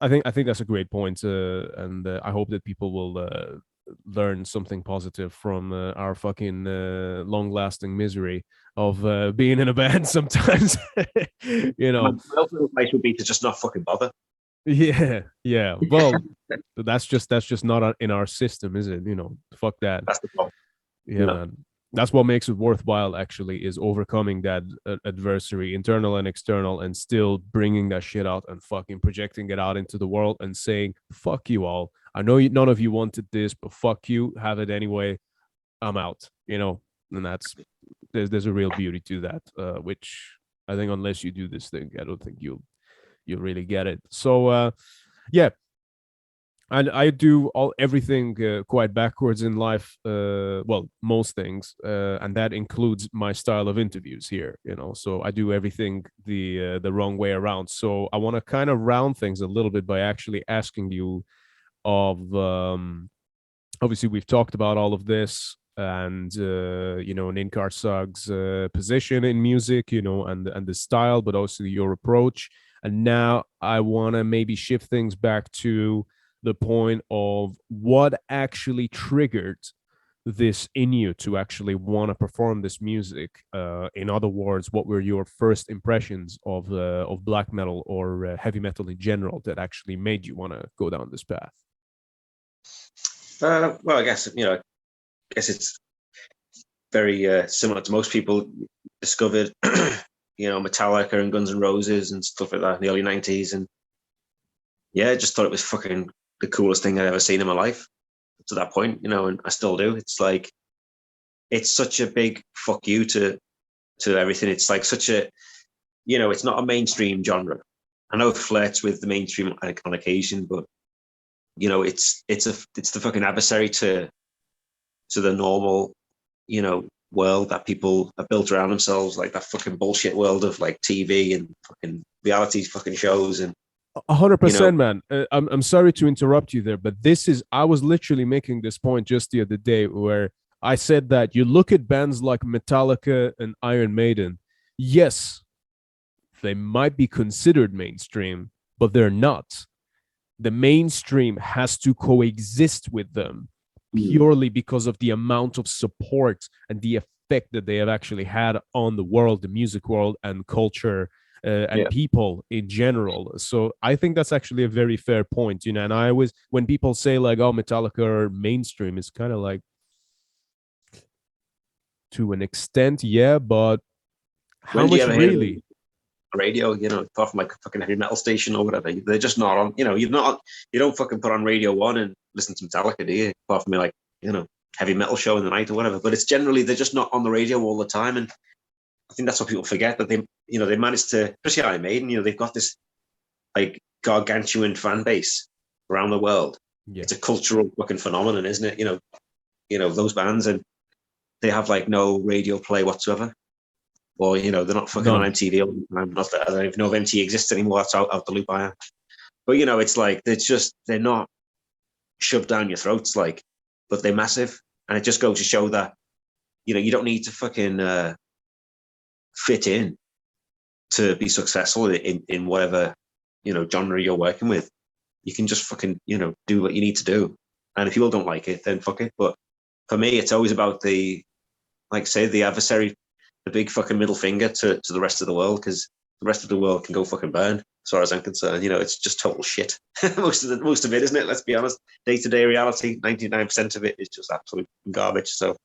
I think that's a great point, and I hope that people will learn something positive from our fucking long-lasting misery of being in a band sometimes.
My ultimate advice would be to just not fucking bother.
Yeah. Well, that's just not in our system, is it? Fuck that.
That's the problem.
Yeah, man. That's what makes it worthwhile, actually, is overcoming that adversary, internal and external, and still bringing that shit out and fucking projecting it out into the world and saying, fuck you all. I know none of you wanted this, but fuck you. Have it anyway. I'm out, and there's a real beauty to that, which I think unless you do this thing, I don't think you'll really get it. So, yeah. And I do everything quite backwards in life. Well, most things, and that includes my style of interviews here. So I do everything the wrong way around. So I want to kind of round things a little bit by actually asking you of. Obviously, we've talked about all of this, and Ninkharsag's position in music, and the style, but also your approach. And now I want to maybe shift things back to the point of what actually triggered this in you to actually want to perform this music. In other words, what were your first impressions of black metal or heavy metal in general that actually made you want to go down this path?
Well, I guess it's very similar to most people. Discovered, Metallica and Guns N' Roses and stuff like that in the early '90s, and yeah, just thought it was fucking the coolest thing I'd ever seen in my life to that point, and I still do. It's like, it's such a big fuck you to everything. It's like such a, it's not a mainstream genre. I know it flirts with the mainstream on occasion, but it's the fucking adversary to the normal, world that people have built around themselves, like that fucking bullshit world of like TV and fucking reality fucking shows. And
100%, man. I'm sorry to interrupt you there, but I was literally making this point just the other day, where I said that you look at bands like Metallica and Iron Maiden. Yes, they might be considered mainstream, but they're not. The mainstream has to coexist with them purely because of the amount of support and the effect that they have actually had on the world, the music world, and culture. And people in general. So I think that's actually a very fair point, and I always, when people say like, oh, Metallica are mainstream, it's kind of like, to an extent, yeah, but how much really?
Radio, apart from like a fucking heavy metal station or whatever, they're just not on. You don't fucking put on Radio 1 and listen to Metallica, do you? Apart from like, heavy metal show in the night or whatever. But it's generally, they're just not on the radio all the time. And I think that's what people forget, that they managed to, especially Iron Maiden, they've got this like gargantuan fan base around the world. Yeah. It's a cultural fucking phenomenon, isn't it? Those bands, and they have like no radio play whatsoever. Or, they're not fucking on MTV all the time. Not that I don't even know if MTV exists anymore. That's out the loop I am. But, it's like, they're not shoved down your throats, like, but they're massive. And it just goes to show that, you don't need to fucking fit in to be successful in whatever, genre you're working with. You can just fucking, do what you need to do And if people don't like it, then fuck it. But for me, it's always about the adversary, the big fucking middle finger to the rest of the world, because the rest of the world can go fucking burn, as far as I'm concerned. It's just total shit. most of it, isn't it? Let's be honest. Day-to-day reality, 99% of it is just absolute garbage. So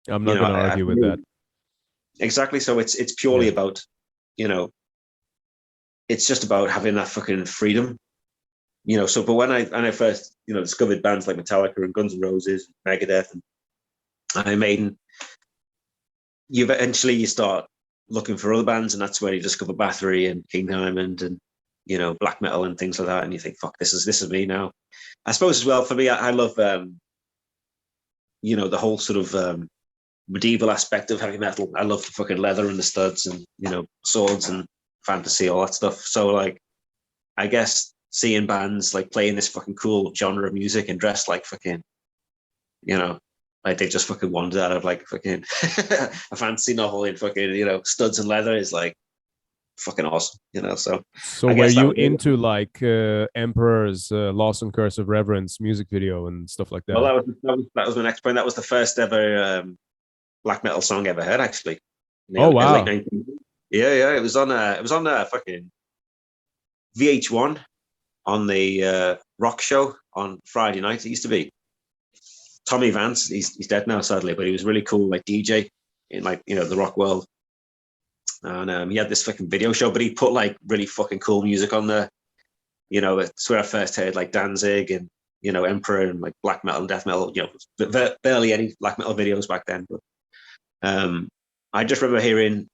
I'm not going to argue with that.
Exactly. So it's purely about, it's just about having that fucking freedom. So but when I first, discovered bands like Metallica and Guns N' Roses, Megadeth and Iron Maiden, you start looking for other bands, and that's where you discover Bathory and King Diamond and black metal and things like that, and you think, fuck, this is me now. I suppose as well for me, I love the whole sort of medieval aspect of heavy metal. I love the fucking leather and the studs and swords and fantasy, all that stuff. So like, I guess seeing bands like playing this fucking cool genre of music and dressed like fucking, like they just fucking wandered out of like fucking a fantasy novel in fucking, studs and leather is like fucking awesome, So
were you into like Emperor's Lost and Curse of Reverence music video and stuff like that?
Well, that was my next point. That was the first ever black metal song I ever heard, actually.
Oh wow!
Yeah. It was on fucking VH1 on the rock show on Friday night. It used to be. Tommy Vance, he's dead now, sadly, but he was really cool, like DJ in like, the rock world. And he had this fucking video show, but he put like really fucking cool music on there. It's where I first heard like Danzig and, Emperor and like black metal and death metal, barely any black metal videos back then. But I just remember hearing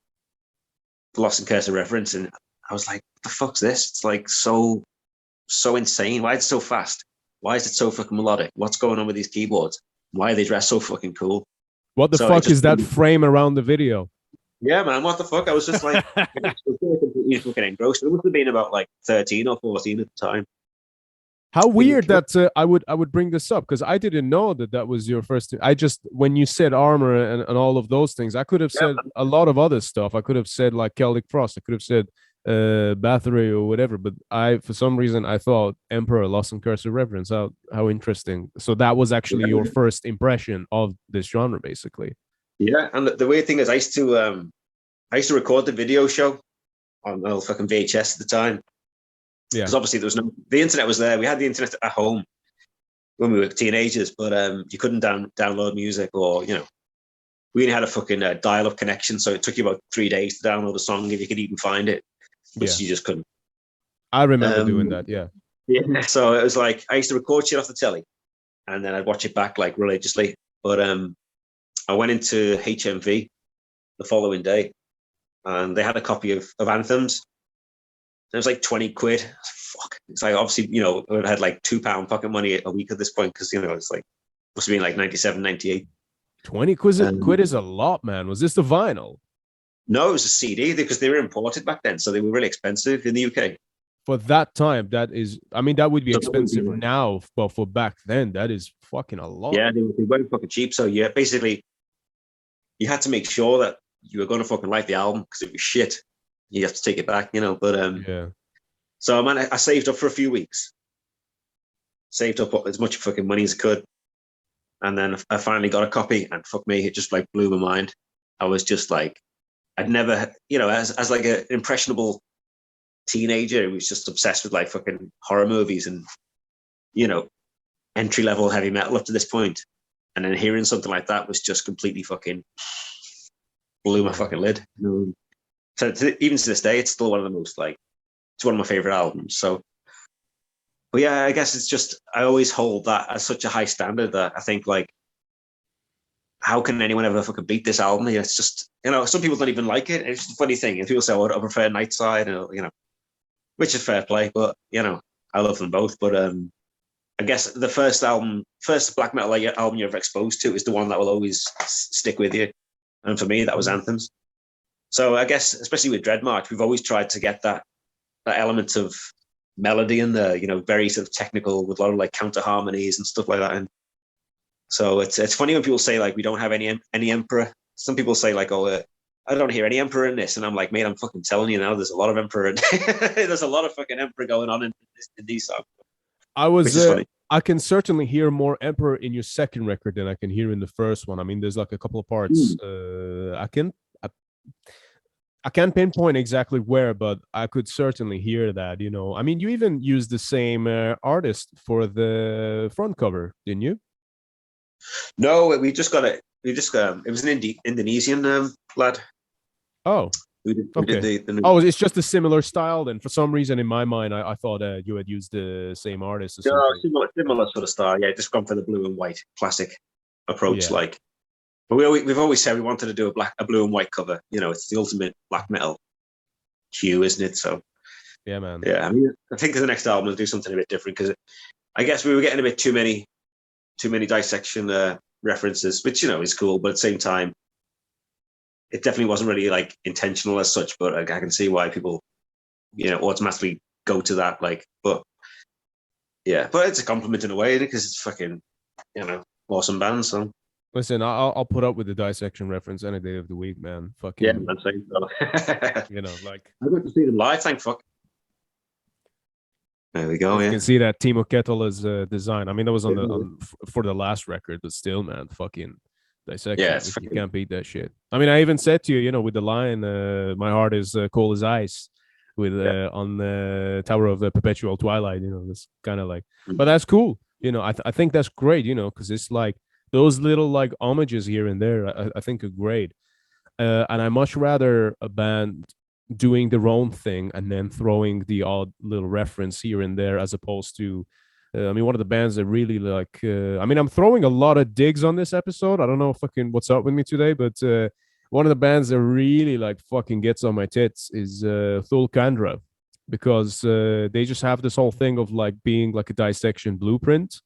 the Lost and Curse of Reverence, and I was like, what the fuck's this? It's like so insane. Why is it so fast? Why is it so fucking melodic? What's going on with these keyboards? Why are they dressed so fucking cool?
What the fuck is that frame around the video?
Yeah, man, what the fuck? I was just like, completely fucking engrossed. It must have been about like 13 or 14 at the time.
How weird that I would bring this up, because I didn't know that was your first. I just, when you said Armor and all of those things, I could have said a lot of other stuff. I could have said like Celtic Frost. I could have said Bathory or whatever, but for some reason I thought Emperor, Lost and Curse of Reverence. How interesting. So that was actually your first impression of this genre, basically.
Yeah, and the weird thing is I used to record the video show on old fucking VHS at the time. Yeah, because obviously the internet was there. We had the internet at home when we were teenagers, but you couldn't download music, or we only had a fucking dial-up connection, so it took you about 3 days to download a song if you could even find it, which you just couldn't.
I remember doing that. Yeah.
So it was like I used to record shit off the telly, and then I'd watch it back like religiously. But I went into HMV the following day, and they had a copy of Anthems. It was like 20 quid. Fuck. It's like, obviously, I had like £2 pocket money a week at this point, because, it's like, must have been like 97, 98.
20 quid is a lot, man. Was this the vinyl?
No, it was a CD, because they were imported back then. So they were really expensive in the UK.
For that time, that would be expensive now, but for back then, that is fucking a lot.
Yeah, they weren't fucking cheap. So yeah, basically, you had to make sure that you were going to fucking like the album, because it was shit. You have to take it back, but So man, I saved up for a few weeks, saved up as much fucking money as I could, and then I finally got a copy, and fuck me, it just like blew my mind. I was just like, I'd never, as like an impressionable teenager who was just obsessed with like fucking horror movies and entry level heavy metal up to this point, and then hearing something like that was just completely fucking blew my fucking lid. So even to this day, it's still one of the most it's one of my favorite albums. So, but yeah, I guess it's just, I always hold that as such a high standard that I think like, how can anyone ever fucking beat this album? It's just, some people don't even like it. It's just a funny thing. And people say, I prefer Nightside, and, which is fair play, but I love them both. But I guess the first black metal album you're ever exposed to is the one that will always stick with you. And for me, that was Anthems. So I guess, especially with Dread March, we've always tried to get that element of melody in there, very sort of technical with a lot of like counter harmonies and stuff like that. And so it's funny when people say like we don't have any Emperor. Some people say like, I don't hear any Emperor in this, and I'm like, mate, I'm fucking telling you now, there's a lot of Emperor. There's a lot of fucking Emperor going on in these songs.
I was I can certainly hear more Emperor in your second record than I can hear in the first one. I mean, there's like a couple of parts. I can't pinpoint exactly where, but I could certainly hear that. I mean, you even used the same artist for the front cover, didn't you?
No, we just got it. We just it was an Indonesian lad.
Oh,
We did
okay.
the new.
Oh, it's just a similar style then. For some reason, in my mind, I thought you had used the same artist or something.
Similar sort of style. Yeah, just gone for the blue and white classic approach.
Yeah.
Like, but we've always said we wanted to do a blue and white cover. It's the ultimate black metal hue, isn't it? So
yeah, man.
Yeah, I mean, I think the next album will do something a bit different because I guess we were getting a bit too many dissection references, which is cool, but at the same time, it definitely wasn't really like intentional as such. But I can see why people, automatically go to that. Like, but yeah, but it's a compliment in a way because it's fucking, awesome band. So
listen, I'll put up with the dissection reference any day of the week, man. Fucking
yeah, I'm saying so.
like
I got to see them live. Thank fuck. There we go.
you can see that Timo Kettela's design. I mean, that was for the last record, but still, man, fucking dissection.
Yeah,
you can't beat that shit. I mean, I even said to you, with the line, "My heart is cold as ice," with on the Tower of the Perpetual Twilight. That's kind of like, but that's cool. I think that's great. Because it's like those little like homages here and there. I think are great. And I much rather a band doing their own thing and then throwing the odd little reference here and there, as opposed to, I mean, one of the bands that really like, I mean, I'm throwing a lot of digs on this episode. I don't know fucking what's up with me today, but one of the bands that really like fucking gets on my tits is Thulkandra, because they just have this whole thing of like being like a dissection blueprint.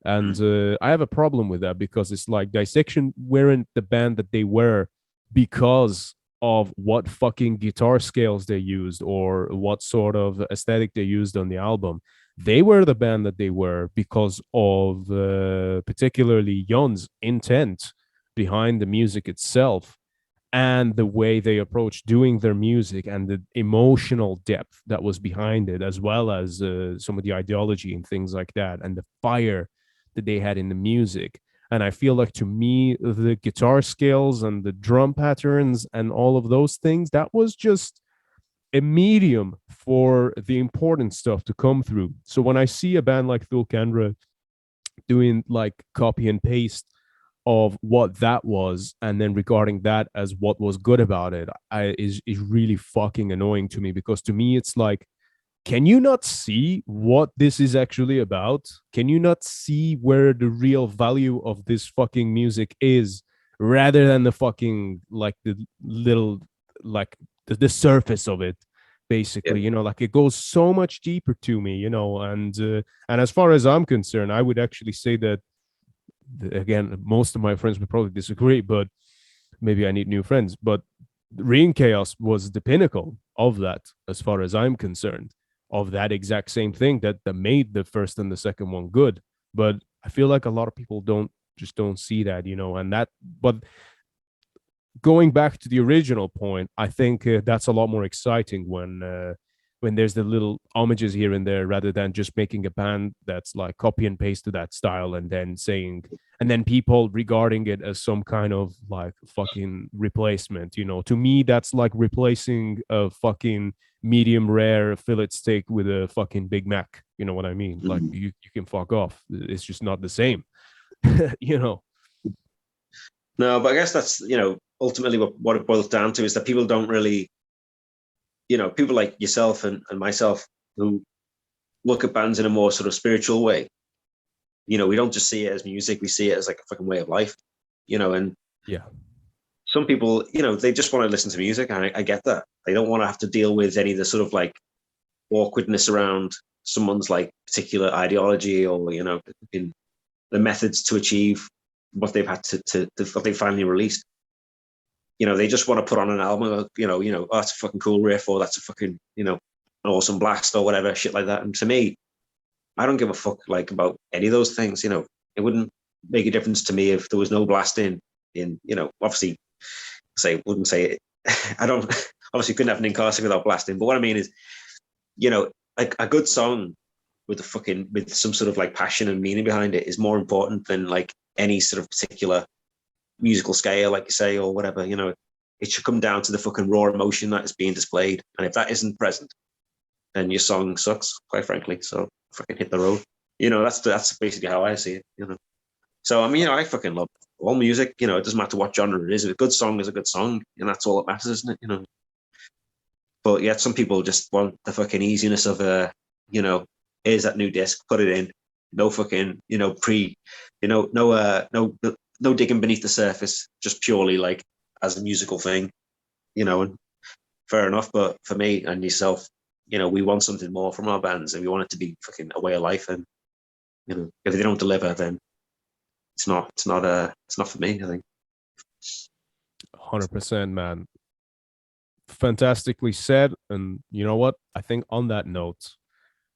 And I have a problem with that because it's like Dissection weren't the band that they were because of what fucking guitar scales they used or what sort of aesthetic they used on the album. They were the band that they were because of particularly Jon's intent behind the music itself and the way they approached doing their music and the emotional depth that was behind it, as well as some of the ideology and things like that, and the fire that they had in the music. And I feel like, to me, the guitar scales and the drum patterns and all of those things, that was just a medium for the important stuff to come through. So when I see a band like Thulkandra doing like copy and paste of what that was, and then regarding that as what was good about it, is really fucking annoying to me, because to me it's like, can you not see what this is actually about? Can you not see where the real value of this fucking music is, rather than the fucking like the little like the surface of it, basically? Like, it goes so much deeper to me, and as far as I'm concerned, I would actually say that, again, most of my friends would probably disagree, but maybe I need new friends, but Ring Chaos was the pinnacle of that, as far as I'm concerned, of that exact same thing that made the first and the second one good. But I feel like a lot of people don't see that, and that, but going back to the original point, I think that's a lot more exciting when there's the little homages here and there, rather than just making a band that's like copy and paste to that style and then people regarding it as some kind of like fucking replacement. To me, that's like replacing a fucking medium rare fillet steak with a fucking Big Mac. You know what I mean? Like, you can fuck off. It's just not the same. No,
but I guess that's, ultimately what it boils down to is that people don't really, people like yourself and myself, who look at bands in a more sort of spiritual way. We don't just see it as music, we see it as like a fucking way of life, and
yeah,
some people, they just want to listen to music, and I get that. They don't want to have to deal with any of the sort of like awkwardness around someone's like particular ideology, or, in the methods to achieve what they've had to what they finally released. They just want to put on an album, oh, that's a fucking cool riff, or that's a fucking, an awesome blast, or whatever, shit like that. And to me, I don't give a fuck like about any of those things. It wouldn't make a difference to me if there was no blasting in, obviously, wouldn't say it. I don't obviously couldn't have Ninkharsag without blasting. But what I mean is, like a good song with some sort of like passion and meaning behind it is more important than like any sort of particular musical scale, like you say, or whatever. You know, it should come down to the fucking raw emotion that is being displayed, and if that isn't present, then your song sucks, quite frankly. So fucking hit the road. You know, that's basically how I see it. You know, so I mean, you know, I fucking love all music. You know, it doesn't matter what genre it is. A good song is a good song, and that's all that matters, isn't it? You know. But yet, some people just want the fucking easiness of you know, here's that new disc, put it in. No fucking, you know, no digging beneath the surface, just purely like as a musical thing, you know. And fair enough, but for me and yourself, you know, we want something more from our bands, and we want it to be fucking a way of life. And you know, if they don't deliver, then it's not for me, I think.
100%, man. Fantastically said. And you know what? I think on that note,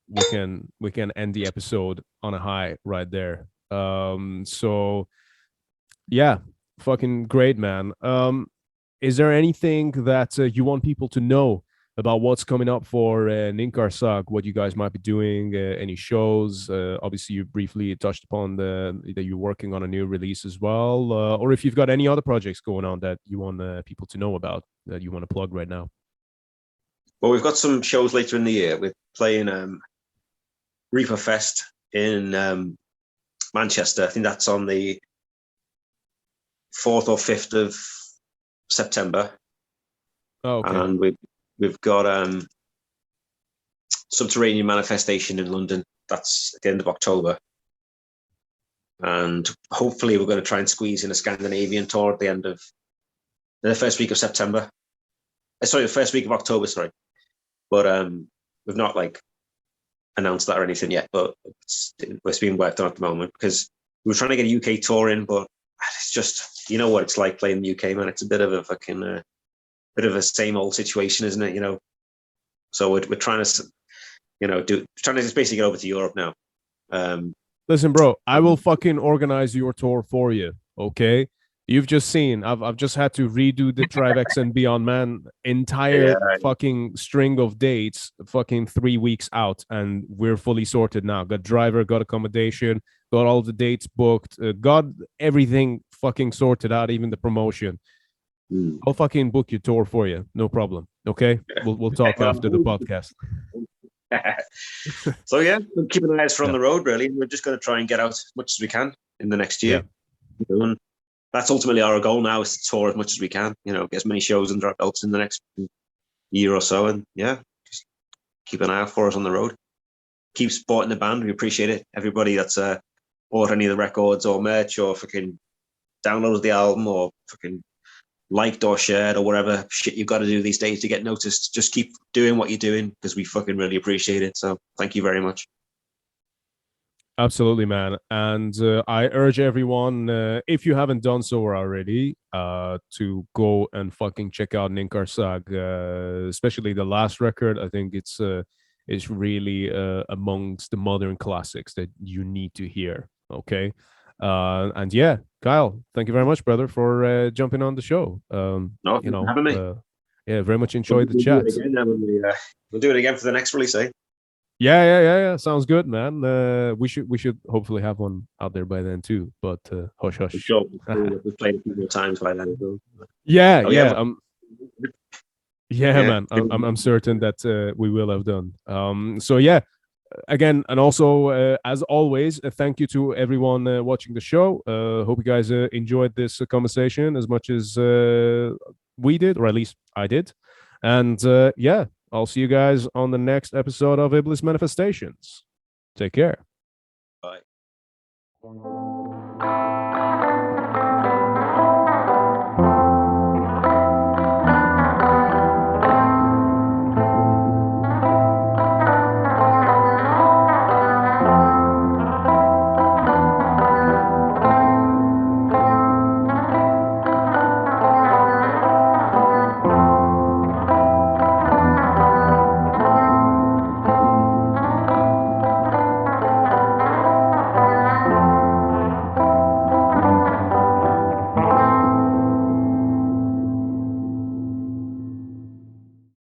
we can end the episode on a high right there. So yeah, fucking great, man. Is there anything that you want people to know about what's coming up for Ninkharsag, what you guys might be doing, any shows? Obviously, you briefly touched upon that you're working on a new release as well, or if you've got any other projects going on that you want people to know about, that you want to plug right now.
Well, we've got some shows later in the year. We're playing Reaper Fest in Manchester. I think that's on the 4th or 5th of September.
Oh, okay.
And we've got Subterranean Manifestation in London. That's at the end of October. And hopefully we're going to try and squeeze in a Scandinavian tour at the end of the first week of September. Sorry, the first week of October, sorry. But we've not like announced that or anything yet, but it's being worked on at the moment, because we were trying to get a UK tour in, but it's just, you know what it's like playing the UK, man. It's a bit of a fucking bit of a same old situation, isn't it? You know, so we're trying to, you know, trying to just basically get over to Europe now.
Listen, bro, I will fucking organize your tour for you. Okay, you've just seen. I've just had to redo the Trivax and Beyond Man entire fucking string of dates, fucking 3 weeks out, and we're fully sorted now. Got driver, got accommodation, got all the dates booked, got everything fucking sorted out, even the promotion. I'll fucking book your tour for you, no problem. Okay, we'll talk after the podcast.
So yeah, we're keeping our eyes on the road, really. We're just going to try and get out as much as we can in the next year. Yeah. And that's ultimately our goal now, is to tour as much as we can. You know, get as many shows under our belts in the next year or so, and yeah, just keep an eye out for us on the road. Keep supporting the band. We appreciate it. Everybody that's bought any of the records or merch or fucking downloaded the album or fucking liked or shared or whatever shit you've got to do these days to get noticed. Just keep doing what you're doing, because we fucking really appreciate it. So thank you very much.
Absolutely, man. And I urge everyone, if you haven't done so already, to go and fucking check out Ninkharsag, especially the last record. I think it's really amongst the modern classics that you need to hear. Okay. And yeah, Kyle, thank you very much, brother, for jumping on the show.
No, you know, having me.
Yeah, very much enjoyed the chat.
We'll do it again for the next release, eh?
Yeah. Sounds good, man. We should hopefully have one out there by then too. But hush.
Sure. We've played a few more times by then as well.
Yeah. Man. I'm certain that we will have done. So yeah. Again, and also as always, thank you to everyone watching the show. Hope you guys enjoyed this conversation as much as we did, or at least I did. And yeah, I'll see you guys on the next episode of Iblis Manifestations. Take care.
Bye.